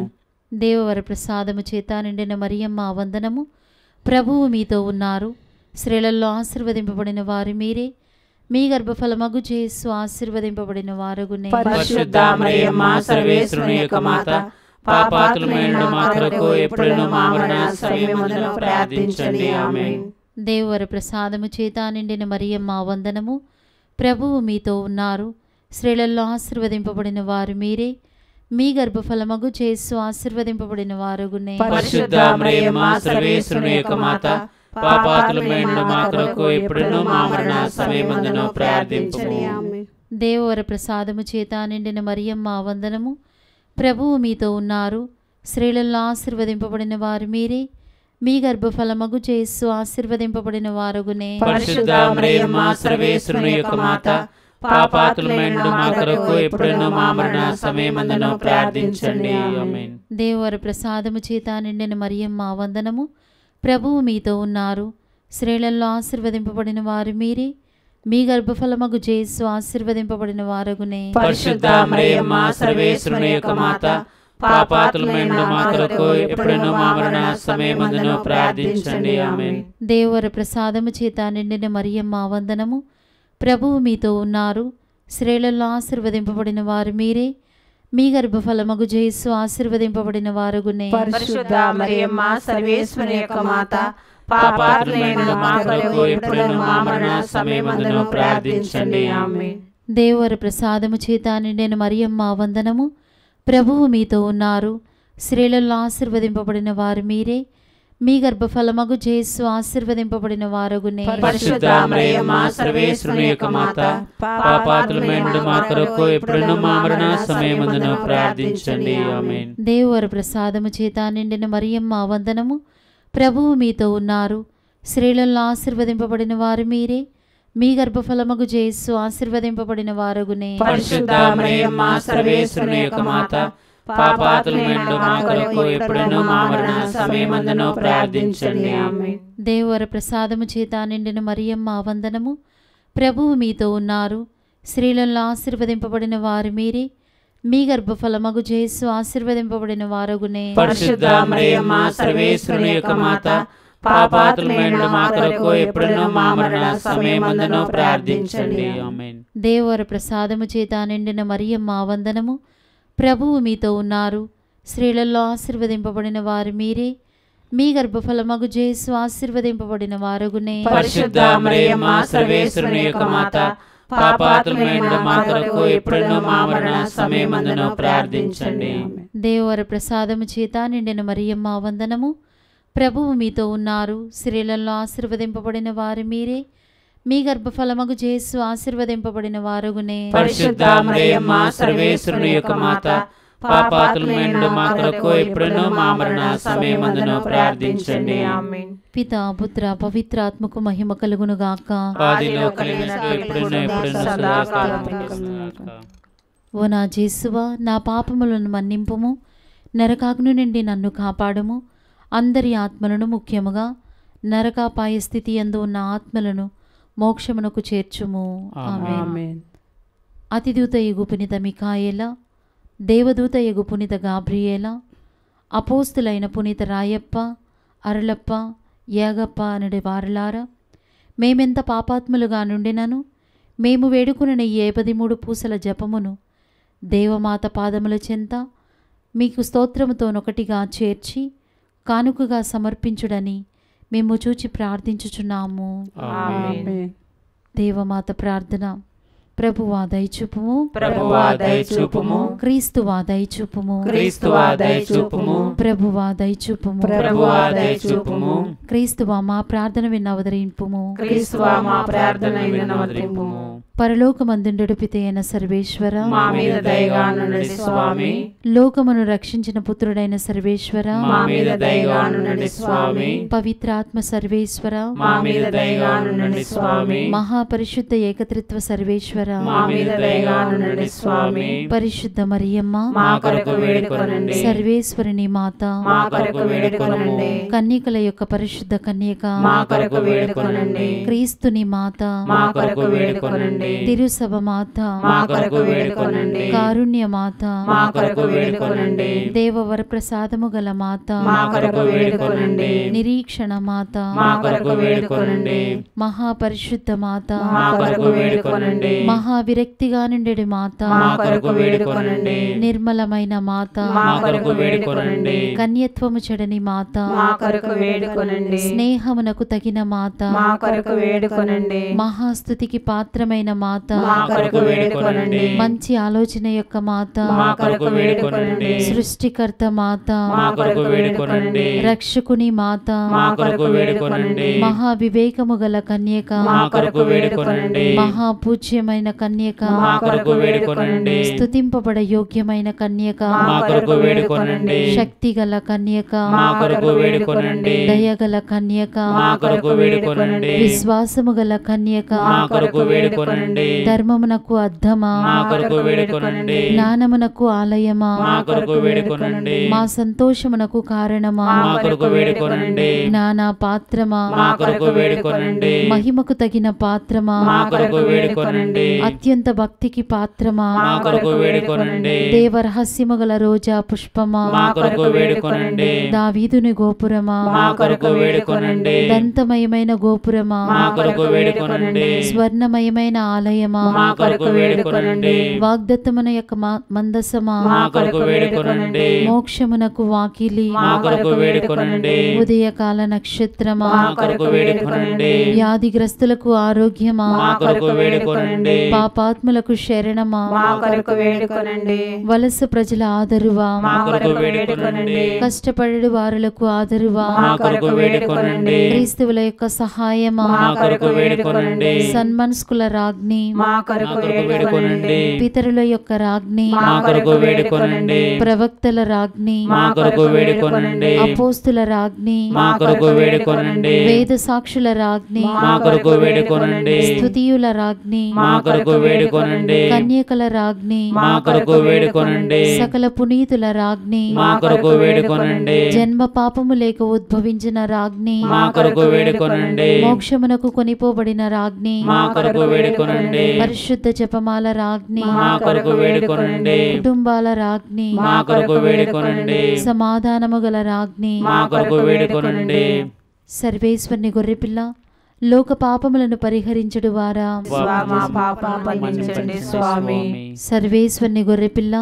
దేవవర ప్రసాదము చేత నిండిన మరియమ్మ వందనము. ప్రభువు మీతో ఉన్నారు. స్త్రీలలో ఆశీర్వదింపబడిన వారు మీరే. మీ గర్భఫలమగు జేసు ఆశీర్వదింపబడిన వారగునే. పరిశుద్ధ మరియమ్మ సర్వేశ్వరుని యొక్క మాత, పాపాత్ములమైన మా కొరకు ఎప్పుడును మా మరణ సమయమందును ప్రార్థించండి. ఆమేన్. దేవవర ప్రసాదము చేత నిండిన మరియమ్మ వందనము. ప్రభువు మీతో ఉన్నారు. స్త్రీలలో ఆశీర్వదింపబడిన వారు మీరే. మీ గర్భఫలమగు జేసు ఆశీర్వదింపబడిన వారగునే. పరిశుద్ధ మరియమ్మ సర్వేశ్వరుని యొక్క మాత, పాపాత్ములమైన మా కొరకు ఎప్పుడును మా మరణ సమయమందును ప్రార్థించుము. దేవవర ప్రసాదము చేత నిండిన మరియమ్మ వందనము. ప్రభువు మీతో ఉన్నారు. స్త్రీలలో ఆశీర్వదింపబడిన వారు మీరే. మీ గర్భఫలమగు యేసు ఆశీర్వదింపబడిన వారగునే. పరిశుద్ధ మరియమ్మ సర్వేశ్వరుని యొక్క మాత, పాపాత్ములమైన మా కొరకు ఎప్పుడును మా మరణ సమయమందును ప్రార్థించండి. ఆమేన్. దేవవర ప్రసాదము చేత నిండిన మరియమ్మ వందనము. ప్రభువు మీతో ఉన్నారు. స్త్రీలలో ఆశీర్వదింపబడిన వారు మీరే. మీ గర్భఫలమగు యేసు ఆశీర్వదింపబడిన వారగునే. పరిశుద్ధ మరియమ్మ సర్వేశ్వరుని యొక్క మాత, పాపాత్ములమైన మా కొరకు ఎప్పుడును మా మరణ సమయమందును ప్రార్థించండి. ఆమేన్. దేవవర ప్రసాదము చేత నిండిన మరియమ్మ వందనము. ప్రభువు మీతో ఉన్నారు. స్త్రీలలో ఆశీర్వదింపబడిన వారు మీరే. మీ గర్భఫలమగు యేసు ఆశీర్వదింపబడిన వారగునే. పరిశుద్ధ మరియమ్మ సర్వేశ్వరుని యొక్క మాత, పాపాత్ములైన మా కొరకు ఎప్పుడును మా మరణ సమయమందును ప్రార్థించండి. ఆమేన్. దేవవర ప్రసాదము చేత నిండిన మరియమ్మ వందనము. ప్రభువు మీతో ఉన్నారు. స్త్రీలలో ఆశీర్వదింపబడిన వారు మీరే. మీ గర్భఫలమగు యేసు ఆశీర్వదింపబడిన వారగునే. పరిశుద్ధ మరియమ్మ సర్వేశ్వరుని యొక్క మాత, పాపాత్ములమైన మా కొరకు ఎప్పుడును మా మరణ సమయమందును ప్రార్థించండి. ఆమేన్. దేవవర ప్రసాదము చేత నిండిన మరియమ్మ వందనము. ప్రభువు మీతో ఉన్నారు. స్త్రీలలో ఆశీర్వదింపబడిన వారు మీరే. మీ గర్భఫలమగు యేసు ఆశీర్వదింపబడిన వారగునే. పరిశుద్ధ మరియమ్మ సర్వేశ్వరుని యొక్క మాత, పాపాత్ములమైన మా కొరకు ఎప్పుడును మా మరణ సమయమందును ప్రార్థించండి. ఆమేన్. దేవవర ప్రసాదము చేత నిండిన మరియమ్మ వందనము. ప్రభువు మీతో ఉన్నారు. స్త్రీలలో ఆశీర్వదింపబడిన వారు మీరే. మీ గర్భఫలమగు యేసు ఆశీర్వదింపబడిన వారగునే. పరిశుద్ధ మరియమ్మ సర్వేశ్వరుని యొక్క మాత, పాపాత్ములమైన మా కొరకు ఎప్పుడును మా మరణ సమయమందును ప్రార్థించండి. ఆమేన్. దేవవర ప్రసాదము చేత నిండిన మరియమ్మ వందనము. ప్రభువు మీతో ఉన్నారు. స్త్రీలలో ఆశీర్వదింపబడిన వారు మీరే. మీ గర్భఫలమగు యేసు ఆశీర్వదింపబడిన వారగునే. పరిశుద్ధ మరియమ్మ సర్వేశ్వరుని యొక్క మాత, పాపాత్ములమైన మా కొరకు ఎప్పుడును మా మరణ సమయమందును ప్రార్థించండి. దేవవర ప్రసాదము చేత నిండిన మరియమ్మ వందనము. ప్రభువు మీతో ఉన్నారు. స్త్రీలలో ఆశీర్వదింపబడిన వారు మీరే. మీ గర్భఫలమగు యేసు ఆశీర్వదింపబడిన వారగునే. పరిశుద్ధ మరియమ్మ సర్వేశ్వరుని యొక్క మాత, పాపాత్ములమైన మా కొరకు ఎప్పుడును మా మరణ సమయమందును ప్రార్థించండి. ఆమేన్. పితా పుత్ర పవిత్రాత్మకు మహిమ కలుగును గాక. ఆదిలో కలిగినట్లు ఎప్పుడును ఎప్పుడును సదాకాలం కలుగునుగాక. ఓ నా యేసువా, నా పాపములను మన్నింపుము. నరకాగ్ని నుండి నన్ను కాపాడుము. అందరి ఆత్మలను, ముఖ్యముగా నరకాపాయ స్థితి యందు ఉన్న ఆత్మలను మోక్షమునకు చేర్చుము. ఆమేన్. ఆమేన్. అతిదూత యగు పునిత మిఖాయేల, దేవదూత యగు పునిత గాబ్రియేల, అపోస్తులైన పునీత రాయప్ప, అరళప్ప, యాగప్ప అనడి వారలారా, మేమెంత పాపాత్ములుగా నుండినను మేము వేడుకున్న ఈ 13 పూసల జపమును దేవమాత పాదముల చెంత మీకు స్తోత్రముతోనొకటిగా చేర్చి కానుకగా సమర్పించుడని మేము చూచి ప్రార్థించుచున్నాము. ఆమేన్. దేవమాత ప్రార్థన. ప్రభువా దయచూపుము. ప్రభువా దయచూపుము. క్రీస్తువా దయచూపుము. క్రీస్తువా దయచూపుము. ప్రభువా దయచూపుము. ప్రభువా దయచూపుము. క్రీస్తువా మా ప్రార్థన విన్న అవతరింపుము. క్రీస్తువా మా ప్రార్థన వినవరింపుము. పరలోకమందుండెడు పితయైన సర్వేశ్వర, మా మీద దయగా నుండి స్వామి. లోకమును రక్షించిన పుత్రుడైన సర్వేశ్వర, మా మీద దయగా నుండి స్వామి. పవిత్రాత్మ సర్వేశ్వర, మా మీద దయగా నుండి స్వామి. మహాపరిశుద్ధ ఏకత్రిత్వ సర్వేశ్వర, మా మీద దయగా నుండి స్వామి. పరిశుద్ధ మరియమ్మ, మా కొరకు వేడుకొనండి. సర్వేశ్వరుని మాత, మా కొరకు వేడుకొనండి. కన్యకల యొక్క పరిశుద్ధ కన్యక, మా కొరకు వేడుకొనండి. క్రీస్తుని మాత, మా కొరకు వేడుకొనండి. తిరుసభ మాత, మా కొరకు వేడుకొనండి. కారుణ్య మాత, మా కొరకు వేడుకొనండి. దేవవర ప్రసాదము గల మాత, మా కొరకు వేడుకొనండి. నిరీక్షణ మాత, మా కొరకు వేడుకొనండి. మహాపరిశుద్ధ మాత, మా కొరకు వేడుకొనండి. మహావిరక్తిగా నుండెడి మాత, మా కొరకు వేడుకొనండి. నిర్మలమైన మాత, మా కొరకు వేడుకొనండి. కన్యత్వము చెడని మాత, మా కొరకు వేడుకొనండి. స్నేహమునకు తగిన మాత, మా కొరకు వేడుకొనండి. మహాస్తుతికి పాత్రమైన మాత, మా కొరకు వేడుకొనండి. మంచి ఆలోచన యొక్క మాత, మా కొరకు వేడుకొనండి. సృష్టికర్త మాత, మా కొరకు వేడుకొనండి. రక్షకుని మాత, మా కొరకు వేడుకొనండి. మహావివేకము గల కన్యక, మా కొరకు వేడుకొనండి. మహాపూజ్యమైన యోగ్యమైన కన్యక, మా కొరకు వేడుకొనండి. స్తుతింపబడ యోగ్యమైన కన్యక, మా కొరకు వేడుకొనండి. శక్తిగల కన్యక, మా కొరకు వేడుకొనండి. దయగల కన్యక, మా కొరకు వేడుకొనండి. విశ్వాసము గల కన్యక, మా కొరకు వేడుకొనండి. ధర్మమునకు అద్దమా, మా కొరకు వేడుకొనండి. జ్ఞానమునకు ఆలయమా, మా కొరకు వేడుకొనండి. మా సంతోషమునకు కారణమా, మా కొరకు వేడుకొనండి. జ్ఞాన పాత్రమా, మా కొరకు వేడుకొనండి. మహిమకు తగిన పాత్రమా, మా కొరకు వేడుకొనండి. అత్యంత భక్తికి పాత్రమా, మా కొరకు వేడుకొనండి. దేవరహస్యము గల రోజా పుష్పమా, మా కొరకు వేడుకొనండి. దావీదుని గోపురమా, మా కొరకు వేడుకొనండి. దంతమయమైన గోపురమా, మా కొరకు వేడుకొనండి. స్వర్ణమయమైన ఆలయమా, మా కొరకు వేడుకొనండి. వాగ్దత్తమున యొక్క మందసమా, మా కొరకు వేడుకొనండి. మోక్షమునకు వాకిలి, మా కొరకు వేడుకొనండి. ఉదయకాల నక్షత్రమా, మా కొరకు వేడుకొనండి. వ్యాధిగ్రస్తులకు ఆరోగ్యమా, మా కొరకు వేడుకొనండి. పాపాత్ములకు శరణమా, మా కొరకు వేడుకొనండి. వలస ప్రజల ఆదరువా, మా కొరకు వేడుకొనండి. కష్టపడు వారులకు ఆదరువా, మా కొరకు వేడుకొనండి. క్రీస్తువుల యొక్క సహాయమా, మా కొరకు వేడుకొనండి. సన్మనస్కుల రాజ్ఞి, మా కొరకు మా కొరకు వేడుకొనండి. పితరుల యొక్క రాజ్ఞి, మా కొరకు వేడుకొనండి. ప్రవక్తల రాజ్ఞి, మా కొరకు వేడుకొనండి. అపోస్తుల రాజ్ఞి, మా కొరకు వేడుకొనండి. వేద సాక్షుల రాజ్ఞి, మా కొరకు వేడుకొనండి. స్తుతియుల రాజ్ఞి, మా కొరకు వేడుకొనండి. కన్యకల రాజ్ఞి, మా కొరకు వేడుకొనండి. సకల పునీతుల రాజ్ఞి, మా కొరకు వేడుకొనండి. జన్మ పాపము లేక ఉద్భవించిన రాజ్ఞి, మా కొరకు వేడుకొనండి. మోక్షమునకు కొనిపోబడిన రాజ్ఞి, మా కొరకు వేడుకొనండి. పరిశుద్ధ జపమాల రాజ్ఞి, మా కొరకు వేడుకొనండి. కుటుంబాల రాజ్ఞి, మా కొరకు వేడుకొనండి. సమాధానము గల రాజ్ఞి, మా కొరకు వేడుకొనండి. సర్వేశ్వరుని గొర్రెపిల్ల లోక పాపములను పరిహరించుడు వారా, మా పాప మన్నించండి స్వామి. సర్వేశ్వరుని గొర్రెపిల్ల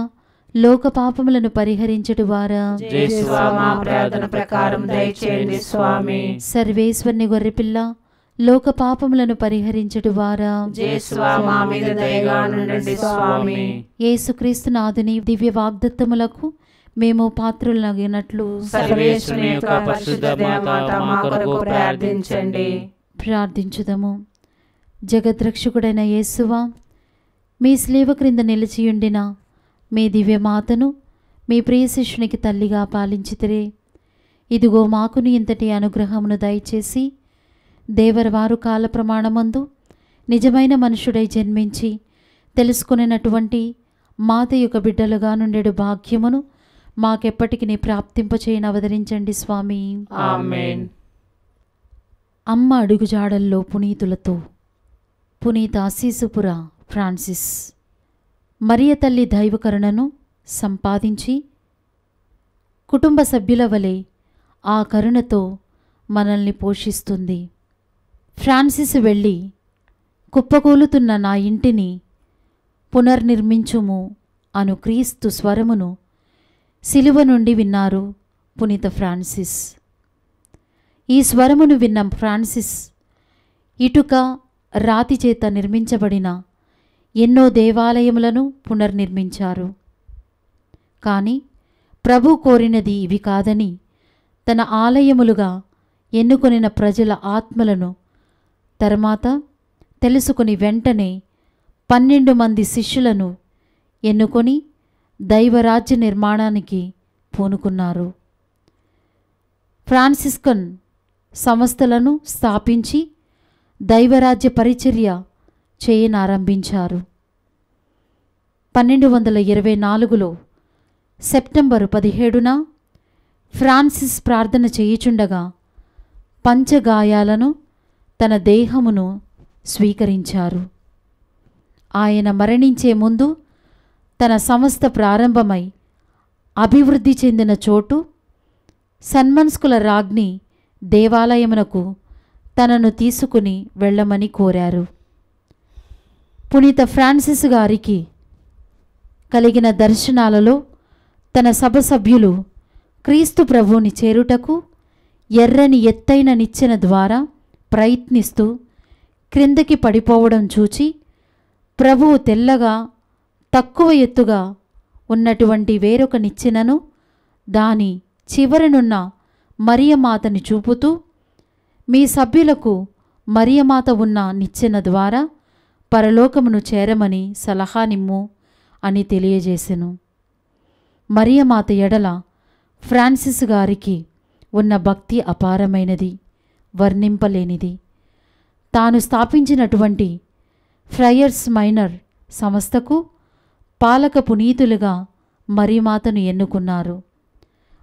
లోక పాపములను పరిహరించుడు వారా, యేసువా మా ప్రార్థన ప్రకారం దయచేయండి స్వామి. సర్వేశ్వరుని గొర్రెపిల్ల లోక పాపములను పరిహరించుడు వారా, యేసువా మా మీద దయగా ఉండండి స్వామి. యేసుక్రీస్తు నాథుని దివ్య వాగ్దత్తములకు మేము పాత్రులగినట్లు సర్వేశ్వరుని యొక్క పరిశుద్ధ దేవమాత మా కొరకు ప్రార్థించండి. ప్రార్థించుదము. జగద్రక్షకుడైన యేసువా, మీ స్లీవ క్రింద నిలిచియుండిన మీ దివ్యమాతను మీ ప్రియ శిష్యునికి తల్లిగా పాలించితిరే. ఇదిగో మాకును ఇంతటి అనుగ్రహమును దయచేసి దేవరవారు కాల ప్రమాణమందు నిజమైన మనుషుడై జన్మించి తెలుసుకునేటువంటి మాత యొక్క బిడ్డలుగా నుండెడు భాగ్యమును మాకెప్పటికి ప్రాప్తింపచేయని అవతరించండి స్వామి. ఆమేన్. అమ్మ అడుగుజాడల్లో పునీతులతో పునీత అసీసుపుర ఫ్రాన్సిస్ మరియ తల్లి దైవకరుణను సంపాదించి కుటుంబ సభ్యుల వలె ఆ కరుణతో మనల్ని పోషిస్తుంది. ఫ్రాన్సిస్ వెళ్ళి కుప్పకూలుతున్న నా ఇంటిని పునర్నిర్మించుము అను క్రీస్తు స్వరమును సిలువ నుండి విన్నారు పునీత ఫ్రాన్సిస్. ఈ స్వరమును విన్న ఫ్రాన్సిస్ ఇటుక రాతి చేత నిర్మించబడిన ఎన్నో దేవాలయములను పునర్నిర్మించారు. కానీ ప్రభు కోరినది ఇవి కాదని తన ఆలయములుగా ఎన్నుకొనిన ప్రజల ఆత్మలను తర్వాత తెలుసుకుని వెంటనే 12 మంది శిష్యులను ఎన్నుకొని దైవరాజ్య నిర్మాణానికి పూనుకున్నారు. ఫ్రాన్సిస్కన్ సంస్థలను స్థాపించి దైవరాజ్య పరిచర్య చేయనారంభించారు. 1224లో సెప్టెంబరు 17న ఫ్రాన్సిస్ ప్రార్థన చేయుచుండగా పంచగాయాలను తన దేహమును స్వీకరించారు. ఆయన మరణించే ముందు తన సంస్థ ప్రారంభమై అభివృద్ధి చెందిన చోటు సన్మనస్కుల రాజ్ఞి దేవాలయమునకు తనను తీసుకుని వెళ్ళమని కోరారు. పునీత ఫ్రాన్సిస్ గారికి కలిగిన దర్శనాలలో తన సభ సభ్యులు క్రీస్తు ప్రభువుని చేరుటకు ఎర్రని ఎత్తైన నిచ్చెన ద్వారా ప్రయత్నిస్తూ క్రిందకి పడిపోవడం చూచి ప్రభువు తెల్లగా తక్కువ ఎత్తుగా ఉన్నటువంటి వేరొక నిచ్చెనను దాని చివరనున్న మరియమాతని చూపుతూ, మీ సభ్యులకు మరియమాత ఉన్న నిచ్చెన ద్వారా పరలోకమును చేరమని సలహానిమ్ము అని తెలియజేసెను. మరియమాత ఎడల ఫ్రాన్సిస్ గారికి ఉన్న భక్తి అపారమైనది, వర్ణింపలేనిది. తాను స్థాపించినటువంటి ఫ్రయర్స్ మైనర్ సంస్థకు పాలక పునీతులుగా మరియమాతను ఎన్నుకున్నారు.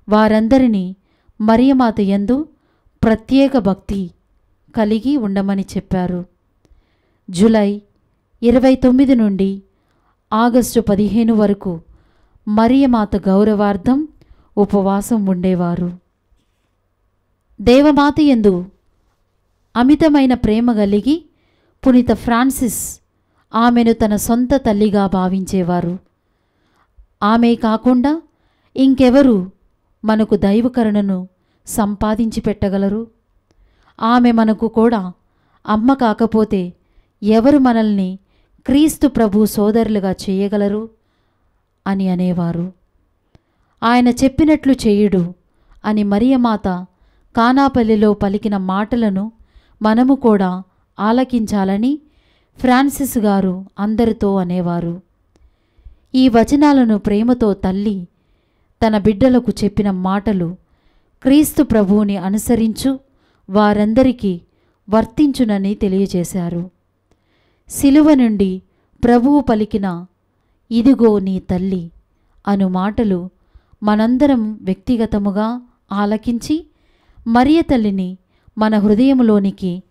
వారందరినీ మరియమాత యందు ప్రత్యేక భక్తి కలిగి ఉండమని చెప్పారు. జూలై 29 నుండి ఆగస్టు 15 వరకు మరియమాత గౌరవార్థం ఉపవాసం ఉండేవారు. దేవమాత యందు అమితమైన ప్రేమ కలిగి పునీత ఫ్రాన్సిస్ ఆమెను తన సొంత తల్లిగా భావించేవారు. ఆమె కాకుండా ఇంకెవరు మనకు దైవకరుణను సంపాదించి పెట్టగలరు? ఆమె మనకు కూడా అమ్మ కాకపోతే ఎవరు మనల్ని క్రీస్తు ప్రభు సోదరులుగా చేయగలరు అని అనేవారు. ఆయన చెప్పినట్లు చేయుడు అని మరియమాత కానాపల్లిలో పలికిన మాటలను మనము కూడా ఆలకించాలని ఫ్రాన్సిస్ గారు అందరితో అనేవారు. ఈ వచనాలను ప్రేమతో తల్లి తన బిడ్డలకు చెప్పిన మాటలు క్రీస్తు ప్రభువుని అనుసరించు వారందరికీ వర్తించునని తెలియజేశారు. శిలువ నుండి ప్రభువు పలికిన ఇదిగో నీ తల్లి అను మాటలు మనందరం వ్యక్తిగతముగా ఆలకించి మరియ తల్లిని మన హృదయంలోనికి,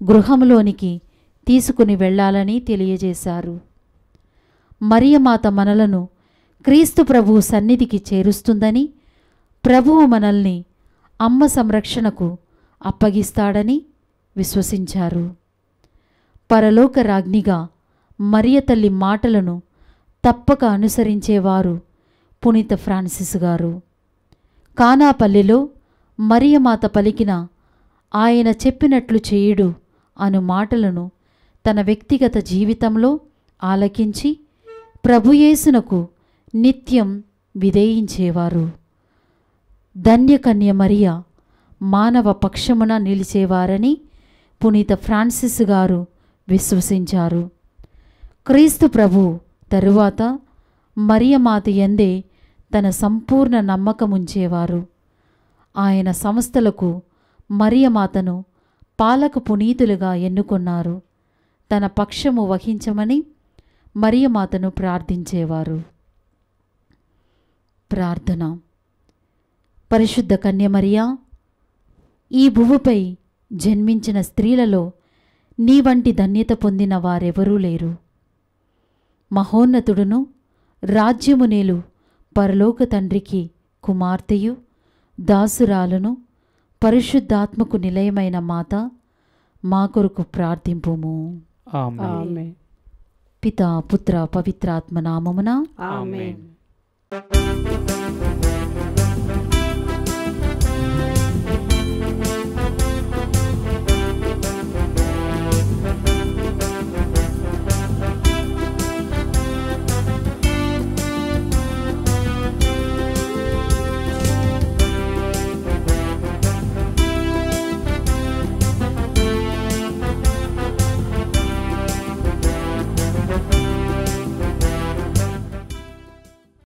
గృహంలోనికి తీసుకుని వెళ్ళాలని తెలియజేశారు. మరియమాత మనలను క్రీస్తు ప్రభువు సన్నిధికి చేరుస్తుందని, ప్రభువు మనల్ని అమ్మ సంరక్షణకు అప్పగిస్తాడని విశ్వసించారు. పరలోక రాజ్ఞిగా మరియ తల్లి మాటలను తప్పక అనుసరించేవారు పునీత ఫ్రాన్సిస్ గారు. కానాపల్లిలో మరియమాత పలికిన ఆయన చెప్పినట్లు చేయుడు అను మాటలను తన వ్యక్తిగత జీవితంలో ఆలకించి ప్రభుయేసునకు నిత్యం విధేయించేవారు. ధన్యకన్య మరియ మానవ పక్షమున నిలిచేవారని పునీత ఫ్రాన్సిస్ గారు విశ్వసించారు. క్రీస్తు ప్రభు తరువాత మరియమాత యందే తన సంపూర్ణ నమ్మకముంచేవారు. ఆయన సంస్థలకు మరియమాతను పాలక పునీతులుగా ఎన్నుకున్నారు. తన పక్షము వహించమని మరియమాతను ప్రార్థించేవారు. ప్రార్థన. పరిశుద్ధ కన్యమరియా, ఈ భువిపై జన్మించిన స్త్రీలలో నీ వంటి ధన్యత పొందిన వారెవరూ లేరు. మహోన్నతుడును రాజ్యమునేలు పరలోక తండ్రికి కుమార్తెయు దాసురాలను పరిశుద్ధాత్మకు నిలయమైన మాత, మా కొరకు ప్రార్థింపుము. ఆమేన్. పితా పుత్ర పవిత్రాత్మ నామమున ఆమేన్.